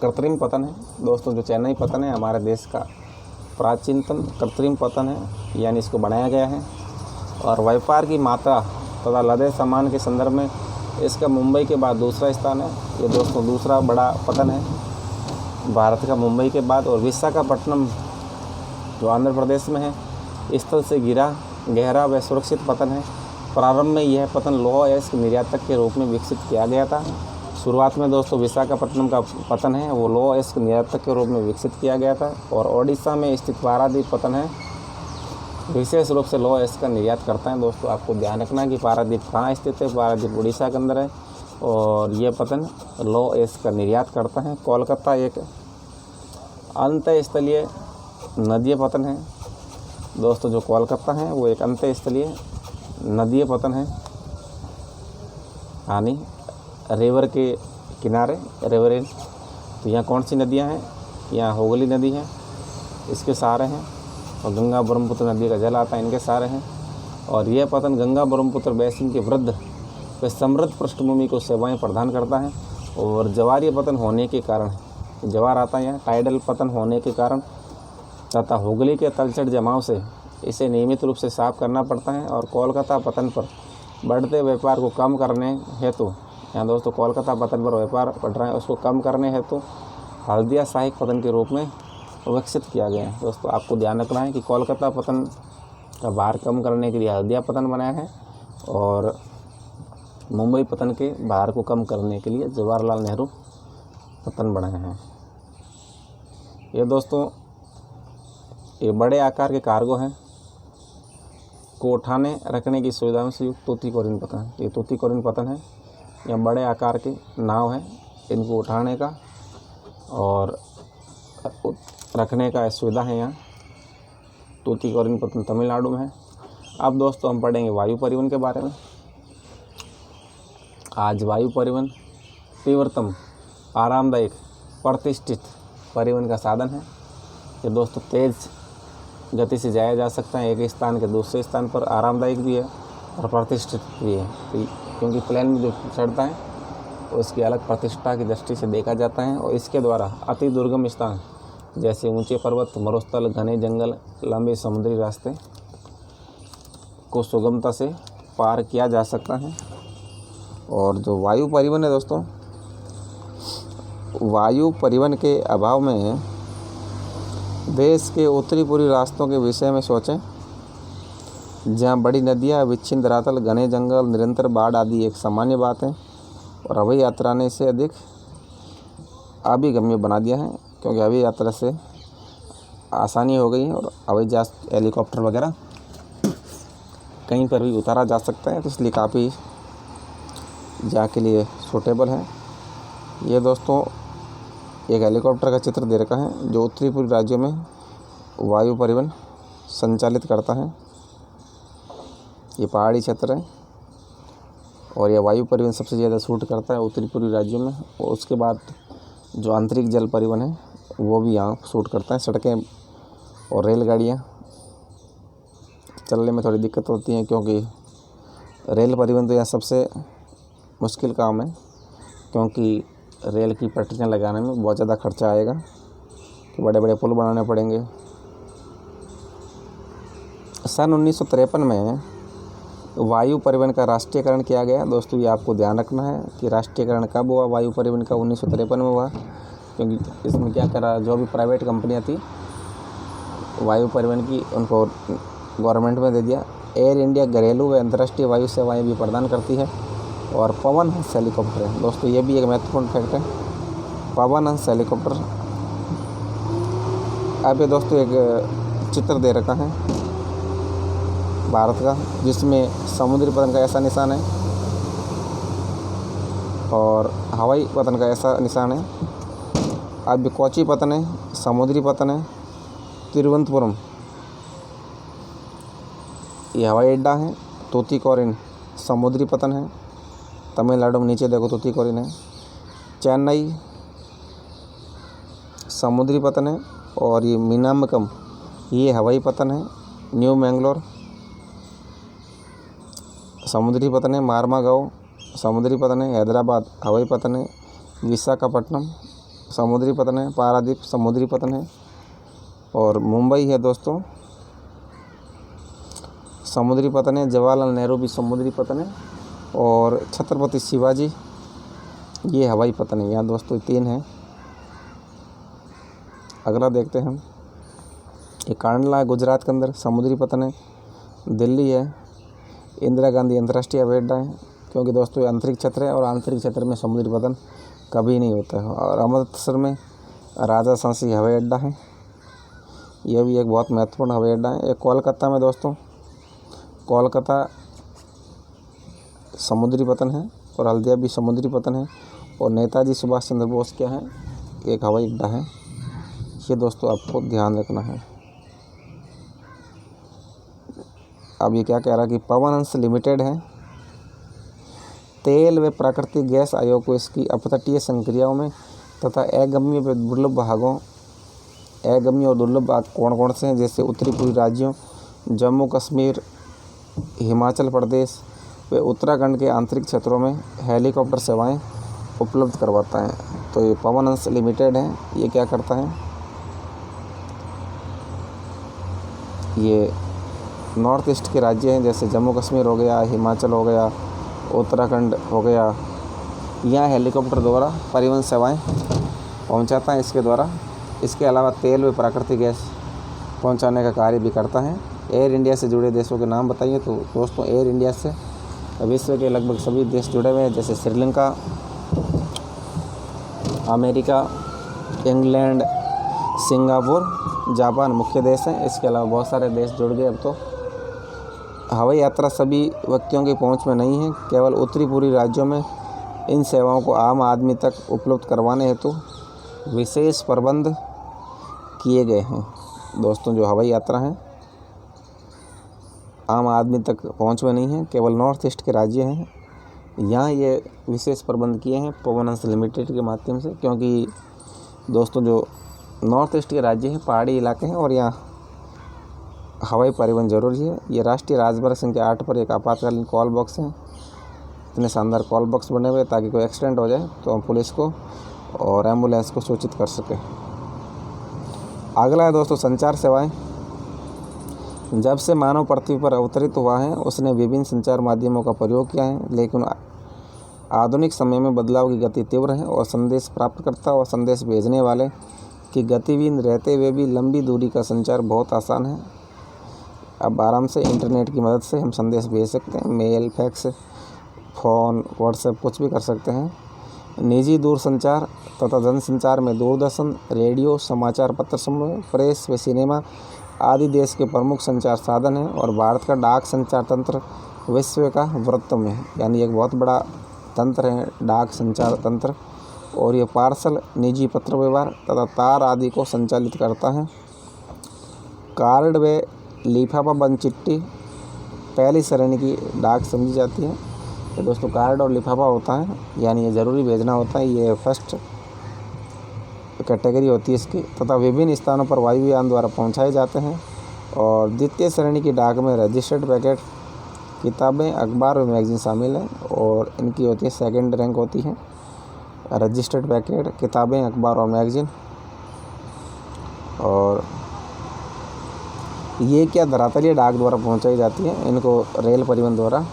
कृत्रिम पतन है। दोस्तों जो चेन्नई पतन है हमारे देश का प्राचीनतम कृत्रिम पतन है, यानी इसको बनाया गया है। और व्यापार की मात्रा तथा लदे सामान के संदर्भ में इसका मुंबई के बाद दूसरा स्थान है। ये दोस्तों दूसरा बड़ा पतन है भारत का मुंबई के बाद। और विशाखापट्टनम जो आंध्र प्रदेश में है, स्थल से गहरा व सुरक्षित पतन है। प्रारंभ में यह पतन लौह अयस्क निर्यातक के रूप में विकसित किया गया था। शुरुआत में दोस्तों विशाखापट्टनम का पतन है वो लौह अयस्क निर्यातक के रूप में विकसित किया गया था। और ओडिशा में स्थित पारादीप पतन है विशेष रूप से लौह अयस्क का निर्यात करता है। दोस्तों आपको ध्यान रखना है कि पारादीप कहाँ स्थित है। पारादीप उड़ीसा के अंदर है और यह पतन लौह अयस्क का निर्यात करता है। कोलकाता एक अंतःस्थलीय नदीय पतन है। दोस्तों जो कोलकाता है वो एक अंतःस्थलीय नदीय पतन है, यानी रिवर के किनारे रिवरेन। तो यहाँ कौन सी नदियाँ हैं, यहाँ हुगली नदी है इसके सहारे हैं, और गंगा ब्रह्मपुत्र नदी का जल आता है इनके सहारे हैं। और यह पतन गंगा ब्रह्मपुत्र बेसिन के वृद्ध व समृद्ध पृष्ठभूमि को सेवाएं प्रदान करता है। और ज्वारीय पतन होने के कारण, ज्वार आता है यहाँ, टाइडल पतन होने के कारण तथा हुगली के तलछट जमाव से इसे नियमित रूप से साफ करना पड़ता है। और कोलकाता पतन पर बढ़ते व्यापार को कम करने हेतु, यहाँ दोस्तों कोलकाता पतन पर व्यापार बढ़ रहा है उसको कम करने हेतु हल्दिया सहायक पतन के रूप में विकसित किया गया है। दोस्तों आपको ध्यान रखना है कि कोलकाता पतन का भार कम करने के लिए हल्दिया पतन बनाया है और मुंबई पतन के भार को कम करने के लिए जवाहरलाल नेहरू पतन बनाया है। ये दोस्तों ये बड़े आकार के कार्गो हैं को उठाने रखने की सुविधाओं से युक्त तूतीकोरिन पतन है। ये तूतीकोरिन पतन है, यह बड़े आकार के नाव हैं, इनको उठाने का और रखने का सुविधा है यहाँ। तूतीकोरिन पतन तमिलनाडु में है। अब दोस्तों हम पढ़ेंगे वायु परिवहन के बारे में। आज वायु परिवहन तीव्रतम, आरामदायक, प्रतिष्ठित परिवहन का साधन है। ये दोस्तों तेज़ गति से जाया जा सकता है एक स्थान के दूसरे स्थान पर, आरामदायक भी है और प्रतिष्ठित भी है। क्योंकि प्लेन में जो चढ़ता है उसकी अलग प्रतिष्ठा की दृष्टि से देखा जाता है। और इसके द्वारा अति दुर्गम स्थान जैसे ऊंचे पर्वत, मरुस्थल, घने जंगल, लंबे समुद्री रास्ते को सुगमता से पार किया जा सकता है। और जो वायु परिवहन है दोस्तों, वायु परिवहन के अभाव में देश के उत्तरी पूर्वी रास्तों के विषय में सोचें, जहां बड़ी नदियां, विच्छिन्न धरातल, घने जंगल, निरंतर बाढ़ आदि एक सामान्य बात है। और हवाई यात्रा ने इसे अधिक अभिगम्य बना दिया है, क्योंकि हवाई यात्रा से आसानी हो गई है और हवाई जहाज, हेलीकॉप्टर वगैरह कहीं पर भी उतारा जा सकता है, तो इसलिए काफ़ी जहाँ के लिए सूटेबल है। ये दोस्तों एक हेलीकॉप्टर का चित्र दे रखा है जो उत्तरी पूर्वी राज्यों में वायु परिवहन संचालित करता है। ये पहाड़ी क्षेत्र है और यह वायु परिवहन सबसे ज़्यादा सूट करता है उत्तरी पूर्वी राज्यों में। और उसके बाद जो आंतरिक जल परिवहन है वो भी यहाँ सूट करता है। सड़कें और रेलगाड़ियाँ चलने में थोड़ी दिक्कत होती हैं, क्योंकि रेल परिवहन तो यहाँ सबसे मुश्किल काम है। क्योंकि रेल की पटरियाँ लगाने में बहुत ज़्यादा खर्चा आएगा, कि बड़े बड़े पुल बनाने पड़ेंगे। सन 1953 में वायु परिवहन का राष्ट्रीयकरण किया गया। दोस्तों ये आपको ध्यान रखना है कि राष्ट्रीयकरण कब हुआ वायु परिवहन का, 1953 में हुआ। क्योंकि इसमें क्या करा, जो भी प्राइवेट कंपनियां थी वायु परिवहन की, उनको गवर्नमेंट में दे दिया। एयर इंडिया घरेलू व अंतर्राष्ट्रीय वायु सेवाएं भी प्रदान करती है और पवन हंस हेलीकॉप्टर है। दोस्तों ये भी एक महत्वपूर्ण फैक्ट है, पवन हंस हेलीकॉप्टर। अब ये दोस्तों एक चित्र दे रखा है भारत का, जिसमें समुद्री पतन का ऐसा निशान है और हवाई पतन का ऐसा निशान है। अब कोची पतन है, समुद्री पतन है। तिरुवनंतपुरम ये हवाई अड्डा है। तूतीकोरिन समुद्री पतन है, तमिलनाडु में नीचे देखो तूतीकोरिन है। चेन्नई समुद्री पतन है और ये मीनामकम ये हवाई पतन है। न्यू मैंगलोर समुद्री पतन है। मारमागांव समुद्री पतन है। हैदराबाद हवाई पतन है। विशाखापट्टनम समुद्री पतन है। पारादीप समुद्री पतन है और मुंबई है दोस्तों समुद्री पतन है। जवाहरलाल नेहरू भी समुद्री पतन है और छत्रपति शिवाजी ये हवाई पतन है। यहाँ दोस्तों 3 है। अगला देखते हैं हम, ये कांडला है गुजरात के अंदर, समुद्री पतन है। दिल्ली है इंदिरा गांधी अंतर्राष्ट्रीय हवाई अड्डा है, क्योंकि दोस्तों ये आंतरिक क्षेत्र है और आंतरिक क्षेत्र में समुद्री पतन कभी नहीं होता है। और अमृतसर में राजा सांसी हवाई अड्डा है, यह भी एक बहुत महत्वपूर्ण हवाई अड्डा है। एक कोलकाता में दोस्तों, कोलकाता समुद्री पतन है और हल्दिया भी समुद्री पतन है। और नेताजी सुभाष चंद्र बोस क्या है, एक हवाई अड्डा है। ये दोस्तों आपको ध्यान रखना है। अब ये क्या कह रहा है कि पवन हंस लिमिटेड है, तेल व प्राकृतिक गैस आयोग को इसकी अपतटीय संक्रियाओं में तथा अगम्य व दुर्लभ भागों, अगम्य और दुर्लभ भाग कौन कौन से हैं, जैसे उत्तरी पूर्वी राज्यों जम्मू कश्मीर, हिमाचल प्रदेश व उत्तराखंड के आंतरिक क्षेत्रों में हेलीकॉप्टर सेवाएं उपलब्ध करवाता है। तो ये पवन हंस लिमिटेड है, ये क्या करता है, ये नॉर्थ ईस्ट के राज्य हैं, जैसे जम्मू कश्मीर हो गया, हिमाचल हो गया, उत्तराखंड हो गया, यहाँ हेलीकॉप्टर द्वारा परिवहन सेवाएं पहुंचाता है इसके द्वारा। इसके अलावा तेल व प्राकृतिक गैस पहुंचाने का कार्य भी करता है। एयर इंडिया से जुड़े देशों के नाम बताइए। तो दोस्तों एयर इंडिया से विश्व के लगभग सभी देश जुड़े हुए हैं, जैसे Sri Lanka, America, England, Singapore, Japan मुख्य देश हैं। इसके अलावा बहुत सारे देश जुड़ गए। अब तो हवाई यात्रा सभी व्यक्तियों की पहुंच में नहीं है, केवल उत्तरी पूर्वी राज्यों में इन सेवाओं को आम आदमी तक उपलब्ध करवाने हेतु विशेष प्रबंध किए गए हैं। दोस्तों जो हवाई यात्रा है आम आदमी तक पहुंच में नहीं है, केवल नॉर्थ ईस्ट के राज्य हैं, यहाँ ये विशेष प्रबंध किए हैं पवन हंस लिमिटेड के माध्यम से। क्योंकि दोस्तों जो नॉर्थ ईस्ट के राज्य हैं पहाड़ी इलाके हैं और यहाँ हवाई परिवहन जरूरी है। ये राष्ट्रीय राजमार्ग संख्या 8 पर एक आपातकालीन कॉल बॉक्स है। इतने शानदार कॉल बॉक्स बने हुए ताकि कोई एक्सीडेंट हो जाए तो हम पुलिस को और एम्बुलेंस को सूचित कर सकें। अगला है दोस्तों संचार सेवाएं। जब से मानव पृथ्वी पर अवतरित हुआ है उसने विभिन्न संचार माध्यमों का प्रयोग किया है, लेकिन आधुनिक समय में बदलाव की गति तीव्र है और संदेश प्राप्तकर्ता और संदेश भेजने वाले की गतिविधि रहते हुए भी लंबी दूरी का संचार बहुत आसान है। अब आराम से इंटरनेट की मदद से हम संदेश भेज सकते हैं, मेल, फैक्स, फ़ोन, व्हाट्सएप कुछ भी कर सकते हैं। निजी दूरसंचार तथा जनसंचार में दूरदर्शन, रेडियो, समाचार पत्र समूह, प्रेस व सिनेमा आदि देश के प्रमुख संचार साधन हैं। और भारत का डाक संचार तंत्र विश्व का वृत्तम है, यानी एक बहुत बड़ा तंत्र है डाक संचार तंत्र। और ये पार्सल, निजी पत्र व्यवहार तथा तार आदि को संचालित करता है। कार्ड व लिफाफा बंद चिट्ठी पहली श्रेणी की डाक समझी जाती है। तो दोस्तों कार्ड और लिफाफा होता है, यानी ये ज़रूरी भेजना होता है, ये फर्स्ट कैटेगरी होती है इसकी। तथा विभिन्न स्थानों पर वायुयान द्वारा पहुंचाए जाते हैं। और द्वितीय श्रेणी की डाक में रजिस्टर्ड पैकेट, किताबें, अखबार और मैगजीन शामिल हैं और इनकी होती है सेकंड रैंक होती है। रजिस्टर्ड पैकेट, किताबें, अखबार और मैगजीन। और ये क्या धरातलीय डाक द्वारा पहुंचाई जाती है, इनको रेल परिवहन द्वारा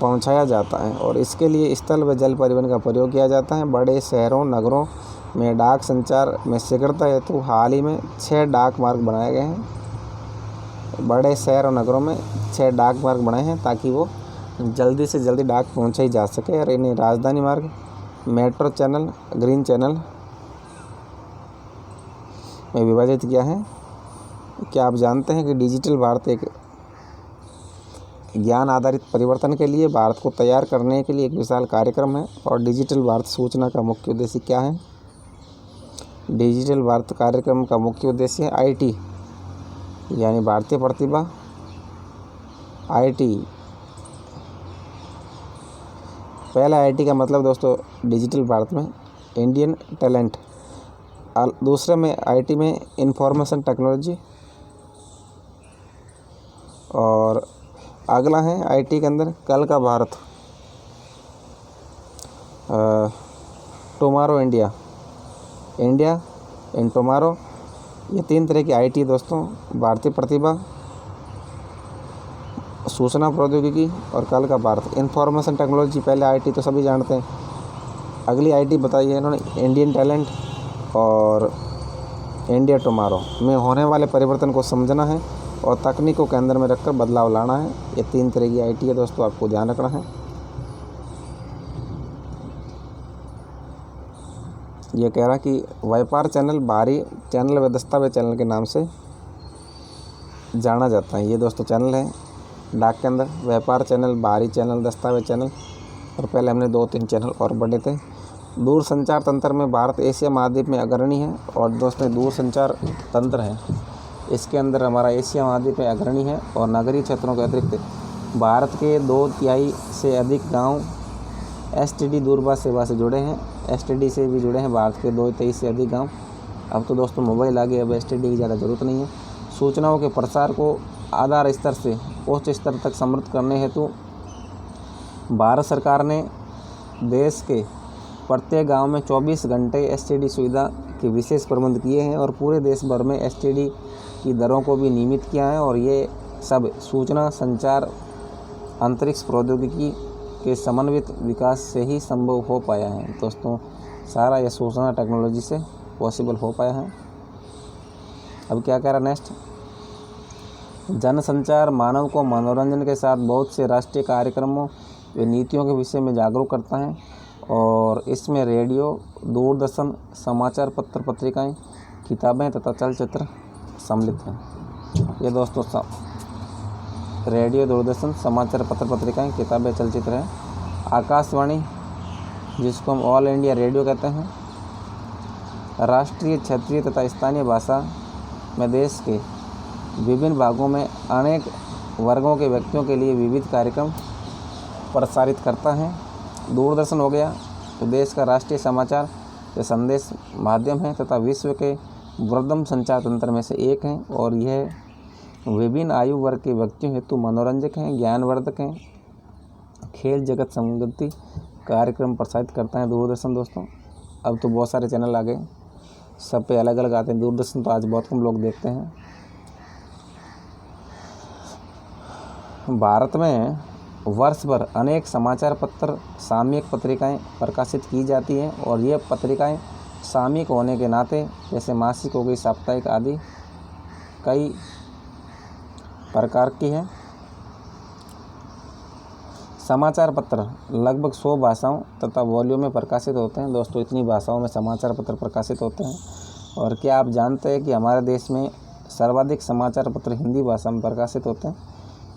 पहुंचाया जाता है। और इसके लिए स्थल व जल परिवहन का प्रयोग किया जाता है। बड़े शहरों नगरों में डाक संचार में शीघ्रता हेतु हाल ही में 6 डाक मार्ग बनाए गए हैं। बड़े शहर और नगरों में 6 डाक मार्ग बनाए हैं ताकि वो जल्दी से जल्दी डाक पहुंचाई जा सके। और इन्हें राजधानी मार्ग, मेट्रो चैनल, ग्रीन चैनल में विभाजित किया है। क्या आप जानते हैं कि डिजिटल भारत एक ज्ञान आधारित परिवर्तन के लिए भारत को तैयार करने के लिए एक विशाल कार्यक्रम है। और डिजिटल भारत सूचना का मुख्य उद्देश्य क्या है? डिजिटल भारत कार्यक्रम का मुख्य उद्देश्य है IT यानी भारतीय प्रतिभा। IT, पहला IT का मतलब दोस्तों डिजिटल भारत में इंडियन टैलेंट। दूसरे में IT में इंफॉर्मेशन टेक्नोलॉजी। और अगला है IT के अंदर कल का Bharat, tomorrow India, India in tomorrow. ये 3 तरह की IT दोस्तों, भारतीय प्रतिभा, सूचना प्रौद्योगिकी और कल का भारत। इंफॉर्मेशन टेक्नोलॉजी पहले IT तो सभी जानते हैं। अगली IT बताई है इन्होंने इंडियन टैलेंट और इंडिया टुमारो में होने वाले परिवर्तन को समझना है और तकनीक को केंद्र में रखकर बदलाव लाना है। ये 3 तरह की IT है दोस्तों, आपको ध्यान रखना है। ये कह रहा कि व्यापार चैनल बाहरी चैनल व दस्तावेज चैनल के नाम से जाना जाता है। ये दोस्तों चैनल है डाक के अंदर, व्यापार चैनल, बाहरी चैनल, दस्तावेज चैनल। और पहले हमने 2-3 चैनल और बढ़े थे। दूरसंचार तंत्र में भारत एशिया महाद्वीप में अग्रणी है। और दोस्तों दूरसंचार तंत्र है, इसके अंदर हमारा एशिया महाद्वीप में अग्रणी है। और नगरीय क्षेत्रों के अतिरिक्त भारत के 2/3 से अधिक गांव STD दूरभाष सेवा से जुड़े हैं। STD से भी जुड़े हैं भारत के 2/3 से अधिक गांव। अब तो दोस्तों मोबाइल आ गए, अब STD की ज़्यादा ज़रूरत नहीं है। सूचनाओं के प्रसार को आधार स्तर से उच्च स्तर तक समृद्ध करने हेतु भारत सरकार ने देश के प्रत्येक गांव में 24 घंटे STD सुविधा के विशेष प्रबंध किए हैं। और पूरे देश भर में STD की दरों को भी नियमित किया है। और ये सब सूचना संचार अंतरिक्ष प्रौद्योगिकी के समन्वित विकास से ही संभव हो पाया है दोस्तों। सारा ये सूचना टेक्नोलॉजी से पॉसिबल हो पाया है। अब क्या कह रहा नेक्स्ट, जनसंचार मानव को मनोरंजन के साथ बहुत से राष्ट्रीय कार्यक्रमों व नीतियों के विषय में जागरूक करता है। और इसमें रेडियो, दूरदर्शन, समाचार पत्र पत्रिकाएं, किताबें तथा चलचित्र सम्मिलित हैं। ये दोस्तों रेडियो, दूरदर्शन, समाचार पत्र पत्रिकाएं, किताबें, चलचित्र हैं। आकाशवाणी जिसको हम ऑल इंडिया रेडियो कहते हैं, राष्ट्रीय, क्षेत्रीय तथा स्थानीय भाषा में देश के विभिन्न भागों में अनेक वर्गों के व्यक्तियों के लिए विविध कार्यक्रम प्रसारित करता है। दूरदर्शन हो गया तो देश का राष्ट्रीय समाचार या संदेश माध्यम है तथा विश्व के वृहत्तम संचार तंत्र में से एक है। और यह विभिन्न आयु वर्ग के व्यक्तियों हेतु मनोरंजक हैं, ज्ञानवर्धक हैं, खेल जगत संबंधी कार्यक्रम प्रसारित करता है दूरदर्शन दोस्तों। अब तो बहुत सारे चैनल आ गए, सब पे अलग अलग आते हैं। दूरदर्शन तो आज बहुत कम लोग देखते हैं। भारत में वर्ष भर अनेक समाचार पत्र, सामयिक पत्रिकाएं प्रकाशित की जाती हैं। और ये पत्रिकाएं सामयिक होने के नाते जैसे मासिक हो गई, साप्ताहिक आदि कई प्रकार की हैं। समाचार पत्र लगभग 100 भाषाओं तथा वॉल्यूम में प्रकाशित होते हैं दोस्तों। इतनी भाषाओं में समाचार पत्र प्रकाशित होते हैं। और क्या आप जानते हैं कि हमारे देश में सर्वाधिक समाचार पत्र हिंदी भाषा में प्रकाशित होते हैं?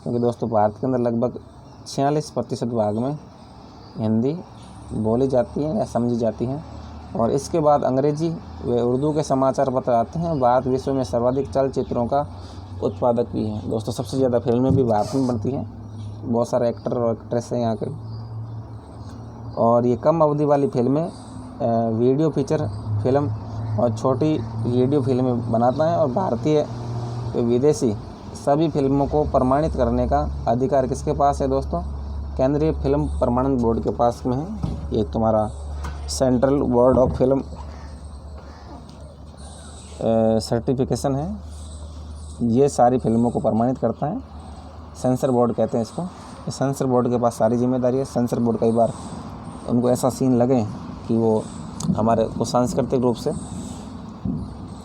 क्योंकि दोस्तों भारत के अंदर लगभग 46% भाग में हिंदी बोली जाती है या समझी जाती है। और इसके बाद अंग्रेजी व उर्दू के समाचार पत्र आते हैं। भारत विश्व में सर्वाधिक चलचित्रों का उत्पादक भी है दोस्तों। सबसे ज़्यादा फिल्में भी भारत में बनती हैं। बहुत सारे एक्टर और एक्ट्रेस हैं यहाँ के। और ये कम अवधि वाली फिल्में, वीडियो फीचर फिल्म और छोटी वीडियो फिल्में बनाता है। और भारतीय विदेशी सभी फिल्मों को प्रमाणित करने का अधिकार किसके पास है दोस्तों? केंद्रीय फिल्म प्रमाणन बोर्ड के पास में है। ये तुम्हारा central board of film certification है, ये सारी फिल्मों को प्रमाणित करता है। सेंसर बोर्ड कहते हैं इसको। सेंसर बोर्ड के पास सारी जिम्मेदारी है। सेंसर बोर्ड कई बार उनको ऐसा सीन लगे कि वो हमारे को सांस्कृतिक रूप से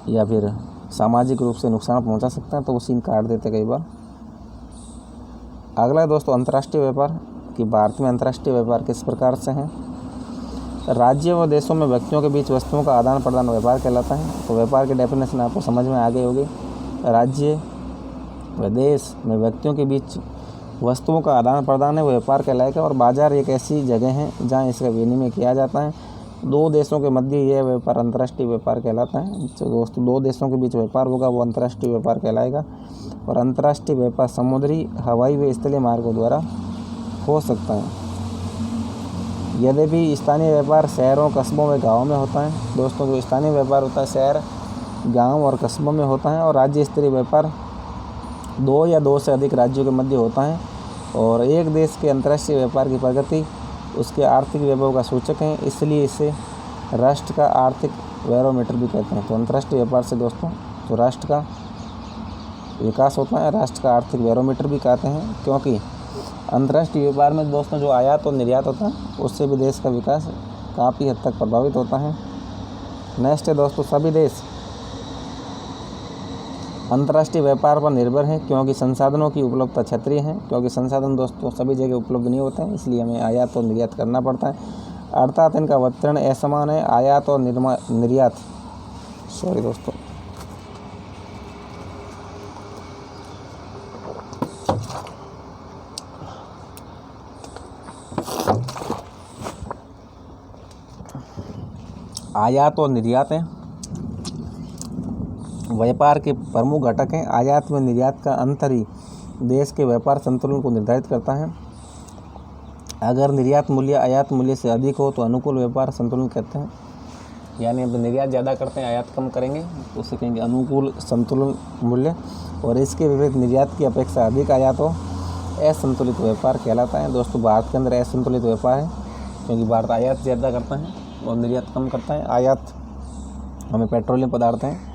या फिर सामाजिक रूप से नुकसान पहुंचा सकते हैं, तो वो सीन काट देते कई बार। अगला है दोस्तों अंतर्राष्ट्रीय व्यापार, कि भारत में अंतर्राष्ट्रीय व्यापार किस प्रकार से है। राज्यों व देशों में व्यक्तियों के बीच वस्तुओं का आदान प्रदान व्यापार कहलाता है। तो व्यापार की डेफिनेशन आपको समझ में आ गई होगी। राज्य व देश में व्यक्तियों के बीच वस्तुओं का आदान प्रदान है, वो व्यापार कहलाएगा। और बाजार एक ऐसी जगह है जहाँ इसका विनिमय किया जाता है। दो देशों के मध्य यह व्यापार अंतर्राष्ट्रीय व्यापार कहलाता है। तो दोस्तों दो देशों के बीच व्यापार होगा वो अंतर्राष्ट्रीय व्यापार कहलाएगा। और अंतर्राष्ट्रीय व्यापार समुद्री, हवाई व स्थलीय मार्गों द्वारा हो सकता है। यद्यपि स्थानीय व्यापार शहरों, कस्बों व गाँवों में होता है। दोस्तों जो स्थानीय व्यापार होता है शहर, गाँव और कस्बों में होता है। और राज्य स्तरीय व्यापार दो या दो से अधिक राज्यों के मध्य होता है। और एक देश के अंतर्राष्ट्रीय व्यापार की प्रगति उसके आर्थिक वैभव का सूचक है, इसलिए इसे राष्ट्र का आर्थिक बैरोमीटर भी कहते हैं। तो अंतर्राष्ट्रीय व्यापार से दोस्तों तो राष्ट्र का विकास होता है, राष्ट्र का आर्थिक बैरोमीटर भी कहते हैं, क्योंकि अंतर्राष्ट्रीय व्यापार में दोस्तों जो आयात और निर्यात होता है उससे भी देश का विकास काफ़ी हद तक प्रभावित होता है। नेक्स्ट है दोस्तों, सभी देश अंतर्राष्ट्रीय व्यापार पर निर्भर हैं, क्योंकि संसाधनों की उपलब्धता क्षेत्रीय है। क्योंकि संसाधन दोस्तों सभी जगह उपलब्ध नहीं होते हैं, इसलिए हमें आयात और निर्यात करना पड़ता है। अर्थात इनका वितरण असमान है। आयात और निर्यात दोस्तों आयात और निर्यात हैं व्यापार के प्रमुख घटक हैं। आयात में निर्यात का अंतर ही देश के व्यापार संतुलन को निर्धारित करता है। अगर निर्यात मूल्य आयात मूल्य से अधिक हो तो अनुकूल व्यापार संतुलन कहते हैं। यानी हम निर्यात ज़्यादा करते हैं, आयात कम करेंगे तो उसे कहेंगे अनुकूल संतुलन मूल्य। और इसके विपरीत निर्यात की अपेक्षा अधिक आयात हो असंतुलित व्यापार कहलाता है। दोस्तों भारत के अंदर असंतुलित व्यापार है, क्योंकि भारत आयात ज़्यादा करता है और निर्यात कम करता है। आयात हमें पेट्रोलियम पदार्थ हैं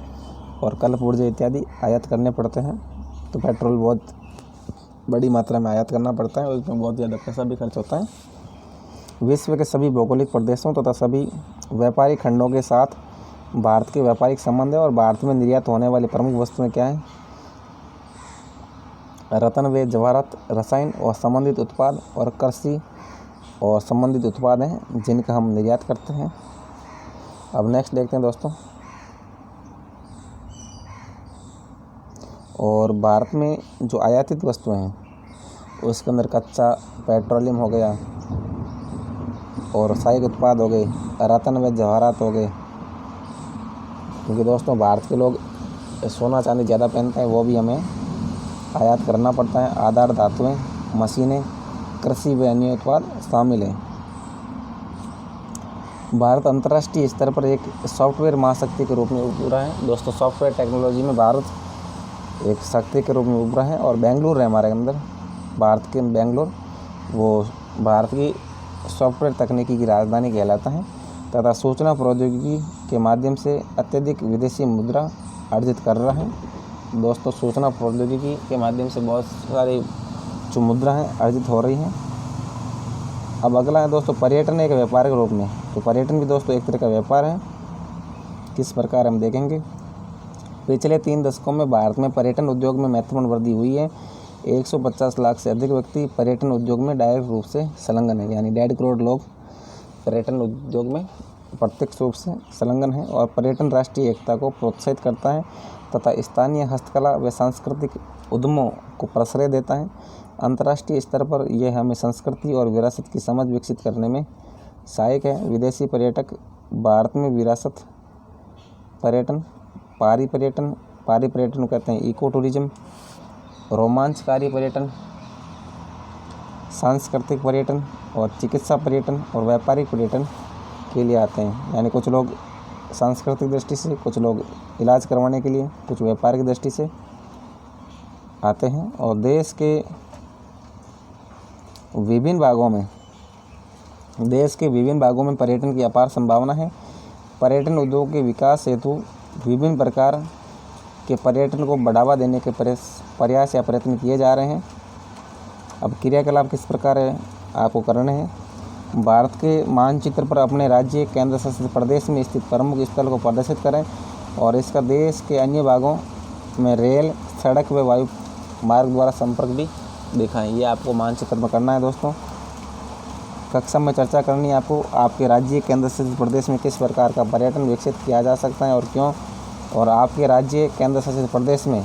और कल पुर्जे इत्यादि आयात करने पड़ते हैं। तो पेट्रोल बहुत बड़ी मात्रा में आयात करना पड़ता है और उसमें बहुत ज़्यादा पैसा भी खर्च होता है। विश्व के सभी भौगोलिक प्रदेशों तथा सभी व्यापारिक खंडों के साथ भारत के व्यापारिक संबंध है। और भारत में निर्यात होने वाली प्रमुख वस्तुएं क्या हैं? रत्न व जवाहरात, रसायन और संबंधित उत्पाद और कृषि और संबंधित उत्पाद हैं जिनका हम निर्यात करते हैं। अब नेक्स्ट देखते हैं दोस्तों। और भारत में जो आयातित वस्तुएं हैं उसके अंदर कच्चा पेट्रोलियम हो गया और सहायक उत्पाद हो गए, रत्न व जवाहरात हो गए। क्योंकि दोस्तों भारत के लोग सोना चांदी ज़्यादा पहनते हैं, वो भी हमें आयात करना पड़ता है। आधार धातुएं, मशीनें, कृषि व अन्य उत्पाद शामिल हैं। भारत अंतर्राष्ट्रीय स्तर पर एक सॉफ्टवेयर महाशक्ति के रूप में उभरा है। दोस्तों सॉफ्टवेयर टेक्नोलॉजी में भारत एक शक्ति के रूप में उभरा है। और बेंगलुरु है हमारे अंदर, भारत के बेंगलुरु, वो भारत की सॉफ्टवेयर तकनीकी की राजधानी कहलाता है तथा सूचना प्रौद्योगिकी के माध्यम से अत्यधिक विदेशी मुद्रा अर्जित कर रहा है। दोस्तों सूचना प्रौद्योगिकी के माध्यम से बहुत सारी जो मुद्रा हैं अर्जित हो रही हैं। अब अगला है दोस्तों पर्यटन एक व्यापार के रूप में। तो पर्यटन भी दोस्तों एक तरह का व्यापार है। किस प्रकार हम देखेंगे। पिछले 3 दशकों में भारत में पर्यटन उद्योग में महत्वपूर्ण वृद्धि हुई है। 150 लाख से अधिक व्यक्ति पर्यटन उद्योग में डायरेक्ट रूप से संलग्न है, यानी 1.5 करोड़ लोग पर्यटन उद्योग में प्रत्यक्ष रूप से संलग्न है। और पर्यटन राष्ट्रीय एकता को प्रोत्साहित करता है तथा स्थानीय हस्तकला व सांस्कृतिक उद्यमों को प्रश्रय देता है। अंतर्राष्ट्रीय स्तर पर यह हमें संस्कृति और विरासत की समझ विकसित करने में सहायक है। विदेशी पर्यटक भारत में विरासत पर्यटन, पारी पर्यटन कहते हैं इको टूरिज्म, रोमांचकारी पर्यटन, सांस्कृतिक पर्यटन और चिकित्सा पर्यटन और व्यापारिक पर्यटन के लिए आते हैं। यानी कुछ लोग सांस्कृतिक दृष्टि से, कुछ लोग इलाज करवाने के लिए, कुछ व्यापारिक दृष्टि से आते हैं। और देश के विभिन्न भागों में देश के विभिन्न भागों में पर्यटन की अपार संभावना है। पर्यटन उद्योग के विकास हेतु विभिन्न प्रकार के पर्यटन को बढ़ावा देने के प्रयास या प्रयत्न किए जा रहे हैं। अब क्रियाकलाप किस प्रकार है आपको करने हैं। भारत के मानचित्र पर अपने राज्य केंद्र शासित प्रदेश में स्थित प्रमुख स्थल को प्रदर्शित करें और इसका देश के अन्य भागों में रेल, सड़क व वायु मार्ग द्वारा संपर्क भी दिखाएं। ये आपको मानचित्र में करना है दोस्तों। कक्षा में चर्चा करनी है आपको, आपके राज्य केंद्र शासित प्रदेश में किस प्रकार का पर्यटन विकसित किया जा सकता है और क्यों, और आपके राज्य केंद्र शासित प्रदेश में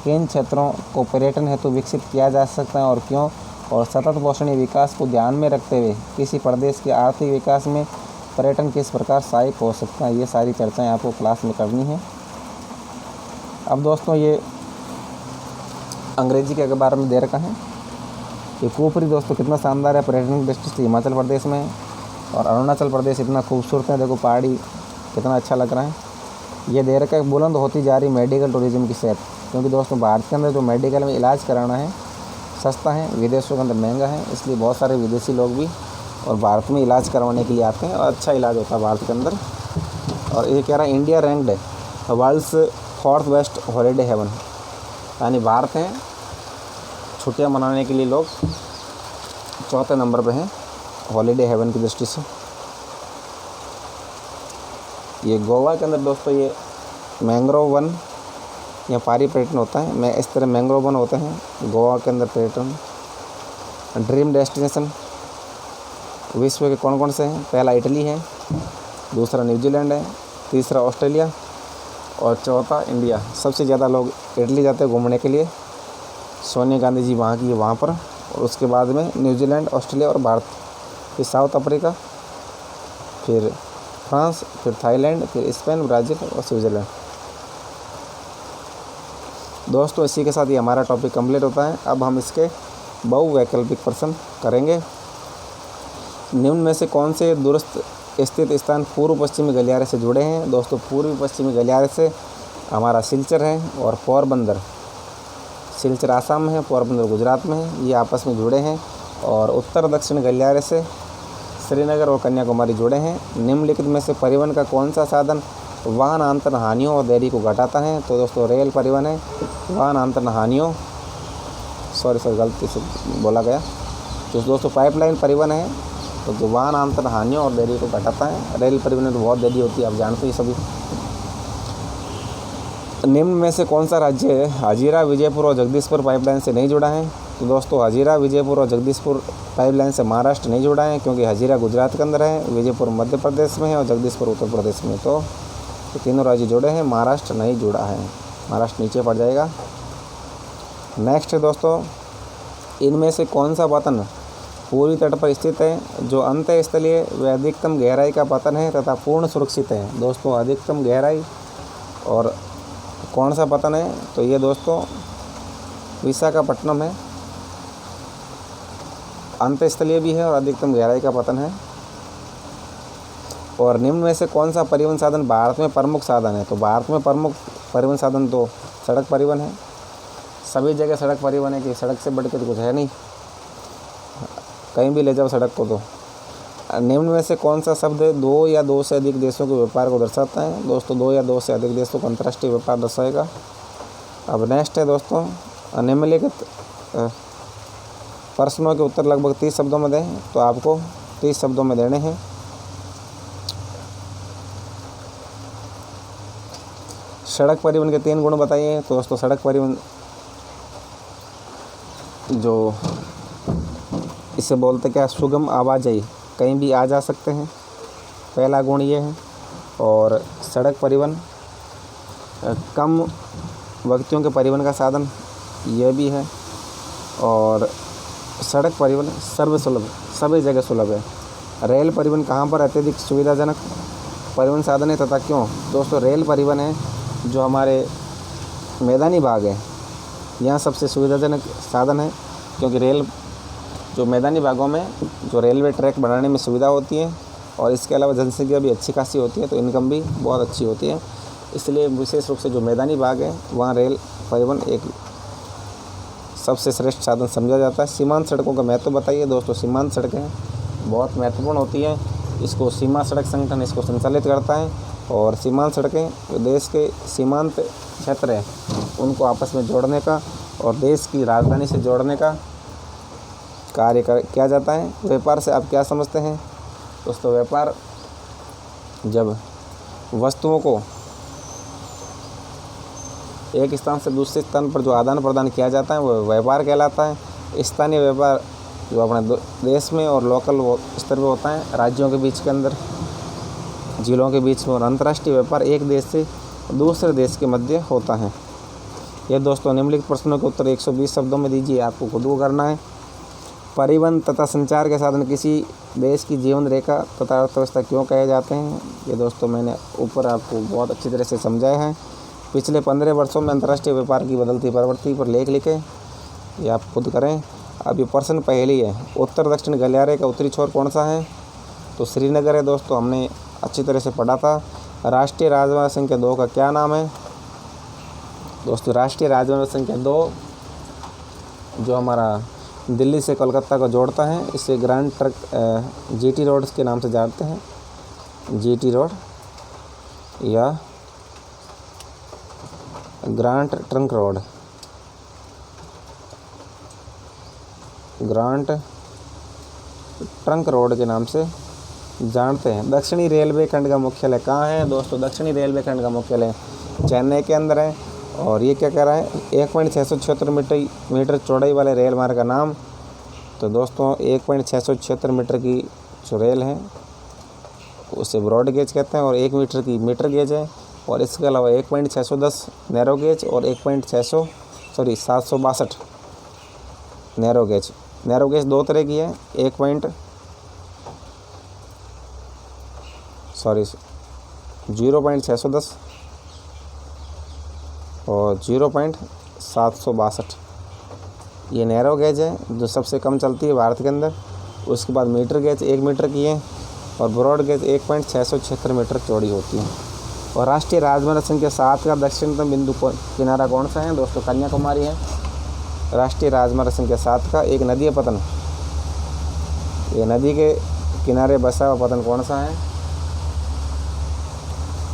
किन क्षेत्रों को पर्यटन हेतु विकसित किया जा सकता है और क्यों, और सतत पोषणीय विकास को ध्यान में रखते हुए किसी प्रदेश के आर्थिक विकास में पर्यटन किस प्रकार सहायक हो सकता है। ये सारी चर्चाएं आपको क्लास में करनी है। अब दोस्तों ये अंग्रेजी के अखबार में दे रखा है। ये कुफरी दोस्तों कितना शानदार है, पर्यटन की दृष्टि से हिमाचल प्रदेश में है और अरुणाचल प्रदेश इतना खूबसूरत है। देखो पहाड़ी कितना अच्छा लग रहा है। ये दे रखा है बुलंद होती जा रही मेडिकल टूरिज्म की सेहत, क्योंकि दोस्तों भारत के अंदर जो मेडिकल में इलाज कराना है सस्ता है, विदेशों के अंदर महंगा है, इसलिए बहुत सारे विदेशी लोग भी और भारत में इलाज करवाने के लिए आते हैं और अच्छा इलाज होता है भारत के अंदर। और ये कह रहा है इंडिया रैंक्ड है world's 4th best holiday haven, यानी भारत है छुट्टियां मनाने के लिए लोग 4थे नंबर पे हैं हॉलीडे हेवन की दृष्टि से। ये गोवा के अंदर दोस्तों ये मैंग्रोव वन या पहाड़ी पर्यटन होता है। मैं इस तरह मैंग्रोव वन होते हैं गोवा के अंदर पर्यटन। ड्रीम डेस्टिनेशन विश्व के कौन कौन से हैं। पहला इटली है, दूसरा न्यूजीलैंड है, तीसरा ऑस्ट्रेलिया और चौथा इंडिया। सबसे ज़्यादा लोग इटली जाते हैं घूमने के लिए, सोनिया गांधी जी वहाँ की है वहाँ पर, और उसके बाद में न्यूजीलैंड, ऑस्ट्रेलिया और भारत, फिर साउथ अफ्रीका, फिर फ्रांस, फिर थाईलैंड, फिर स्पेन, ब्राज़ील और स्विट्ज़रलैंड। दोस्तों इसी के साथ ये हमारा टॉपिक कंप्लीट होता है। अब हम इसके बहुवैकल्पिक प्रश्न करेंगे। निम्न में से कौन से दूरस्थ स्थित स्थान पूर्व पश्चिमी गलियारे से जुड़े हैं। दोस्तों पूर्वी पश्चिमी गलियारे से हमारा सिलचर है और पोरबंदर। सिलचर आसाम में है, पोरबंदर गुजरात में है, ये आपस में जुड़े हैं। और उत्तर दक्षिण गलियारे से श्रीनगर और कन्याकुमारी जुड़े हैं। निम्नलिखित में से परिवहन का कौन सा साधन वाहन आंतरण हानियों और देरी को घटाता है। तो दोस्तों रेल परिवहन है। वाहन आंतरण हानियों गलती से बोला गया। तो दोस्तों पाइपलाइन परिवहन है, तो जो वाहन आंतरण हानियों और देरी को घटाता है। रेल परिवहन में तो बहुत देरी होती है, आप जानते हैं सभी। निम्न में से कौन सा राज्य हजीरा, विजयपुर और जगदीशपुर पाइपलाइन से नहीं जुड़ा है। तो दोस्तों हजीरा, विजयपुर और जगदीशपुर पाइपलाइन से महाराष्ट्र नहीं जुड़ा है, क्योंकि हजीरा गुजरात के अंदर है, विजयपुर मध्य प्रदेश में है और जगदीशपुर उत्तर प्रदेश में। तो तीनों राज्य जुड़े हैं, महाराष्ट्र नहीं जुड़ा है, महाराष्ट्र नीचे पड़ जाएगा। नेक्स्ट है दोस्तों, इनमें से कौन सा पतन पूर्वी तट पर स्थित है, जो अंतःस्थलीय व अधिकतम गहराई का पतन है तथा पूर्ण सुरक्षित है। दोस्तों अधिकतम गहराई और कौन सा पतन है, तो ये दोस्तों विशाखापट्टनम है, अंतःस्थलीय भी है और अधिकतम गहराई का पतन है। और निम्न में से कौन सा परिवहन साधन भारत में प्रमुख साधन है। तो भारत में प्रमुख परिवहन साधन तो सड़क परिवहन है, सभी जगह सड़क परिवहन है कि सड़क से बढ़ के तो कुछ है नहीं, कहीं भी ले जाओ सड़क को। तो निम्न में से कौन सा शब्द दो या दो से अधिक देशों के व्यापार को दर्शाता है। दोस्तों दो या दो से अधिक देशों को अंतर्राष्ट्रीय व्यापार दर्शाएगा। अब नेक्स्ट है दोस्तों, निम्नलिखित प्रश्नों के उत्तर लगभग 30 शब्दों में दें, तो आपको 30 शब्दों में देने हैं। सड़क परिवहन के 3 गुण बताइए। तो दोस्तों सड़क परिवहन जो इसे बोलते क्या, सुगम आवाजाही, कहीं भी आ जा सकते हैं, पहला गुण ये है। और सड़क परिवहन कम व्यक्तियों के परिवहन का साधन, यह भी है। और सड़क परिवहन सर्वसुलभ, सभी जगह सुलभ है। रेल परिवहन कहाँ पर अत्यधिक सुविधाजनक परिवहन साधन है तथा क्यों। दोस्तों रेल परिवहन है जो हमारे मैदानी भाग है, यहाँ सबसे सुविधाजनक साधन है, क्योंकि रेल जो मैदानी भागों में जो रेलवे ट्रैक बनाने में सुविधा होती है और इसके अलावा जनसंख्या भी अच्छी खासी होती है, तो इनकम भी बहुत अच्छी होती है। इसलिए विशेष रूप से जो मैदानी भाग है वहाँ रेल परिवहन एक सबसे श्रेष्ठ साधन समझा जाता है। सीमांत सड़कों का महत्व बताइए। दोस्तों सीमांत सड़कें बहुत महत्वपूर्ण होती है। इसको सीमा सड़क संगठन इसको संचालित करता है और सीमांत सड़कें जो देश के सीमांत क्षेत्र हैं उनको आपस में जोड़ने का और देश की राजधानी से जोड़ने का कार्य किया जाता है। व्यापार से आप क्या समझते हैं दोस्तों? व्यापार जब वस्तुओं को एक स्थान से दूसरे स्थान पर जो आदान प्रदान किया जाता है वो व्यापार कहलाता है। स्थानीय व्यापार जो अपने देश में और लोकल स्तर पर होता है, राज्यों के बीच के अंदर, जिलों के बीच में, और अंतर्राष्ट्रीय व्यापार एक देश से दूसरे देश के मध्य होता है। यह दोस्तों निम्नलिखित प्रश्नों के उत्तर 120 शब्दों में दीजिए, आपको खुद को करना है। परिवहन तथा संचार के साधन किसी देश की जीवन रेखा तथा अर्थव्यवस्था क्यों कहे जाते हैं? ये दोस्तों मैंने ऊपर आपको बहुत अच्छी तरह से समझाया है। पिछले 15 वर्षों में अंतर्राष्ट्रीय व्यापार की बदलती प्रवृत्ति पर लेख लिखें, ये आप खुद करें। अब ये प्रश्न पहली है, उत्तर दक्षिण गलियारे का उत्तरी छोर कौन सा है? तो श्रीनगर है दोस्तों, हमने अच्छी तरह से पढ़ा था। राष्ट्रीय राजमार्ग संख्या 2 का क्या नाम है? दोस्तों राष्ट्रीय राजमार्ग संख्या 2 जो हमारा दिल्ली से कोलकाता को जोड़ता है, इसे ग्रैंड ट्रंक जीटी रोड के नाम से जानते हैं। जीटी रोड या grand trunk road, grand trunk road के नाम से जानते हैं। दक्षिणी रेलवे खंड का मुख्यालय कहाँ है? दोस्तों दक्षिणी रेलवे खंड का मुख्यालय चेन्नई के अंदर है। और ये क्या कह रहा है? 1.676 मीटर चौड़ाई वाले रेल मार्ग का नाम। तो दोस्तों 1.676 मीटर की जो रेल है उसे ब्रॉड गेज कहते हैं और 1 मीटर की मीटर गेज है। और इसके अलावा 1.610 नैरो गेज और 762 नैरो गेज। नैरो गेज 2 तरह की है, 0.610 और 0.762। ये नैरो गेज है जो सबसे कम चलती है भारत के अंदर। उसके बाद मीटर गेज 1 मीटर की है और ब्रॉड गेज 1.676 मीटर चौड़ी होती है। और राष्ट्रीय राजमार्ग संख्या 7 का दक्षिणतम बिंदु किनारा कौन सा है? दोस्तों कन्याकुमारी है। राष्ट्रीय राजमार्ग संख्या 7 का एक नदी पतन, ये नदी के किनारे बसा हुआ पतन कौन सा है?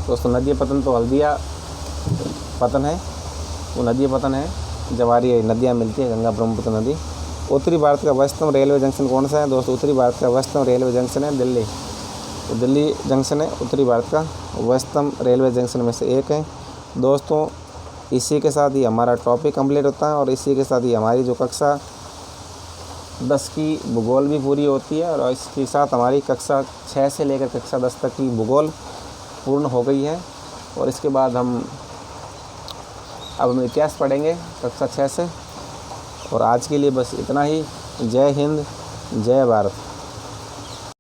दोस्तों नदी पतन तो हल्दिया पतन है, वो नदी पतन है, जवारी नदियाँ मिलती है, गंगा ब्रह्मपुत्र नदी। उत्तरी भारत का व्यस्तम रेलवे जंक्शन कौन सा है? दोस्तों उत्तरी भारत का व्यस्तम रेलवे जंक्शन है दिल्ली। तो दिल्ली जंक्शन है उत्तरी भारत का व्यस्तम रेलवे जंक्शन में से एक है। दोस्तों इसी के साथ ही हमारा टॉपिक कंप्लीट होता है और इसी के साथ ही हमारी जो कक्षा 10 की भूगोल भी पूरी होती है और इसके साथ हमारी कक्षा 6 से लेकर कक्षा 10 तक की भूगोल पूर्ण हो गई है। और इसके बाद हम इतिहास पढ़ेंगे कक्षा 6 से। और आज के लिए बस इतना ही। जय हिंद, जय भारत।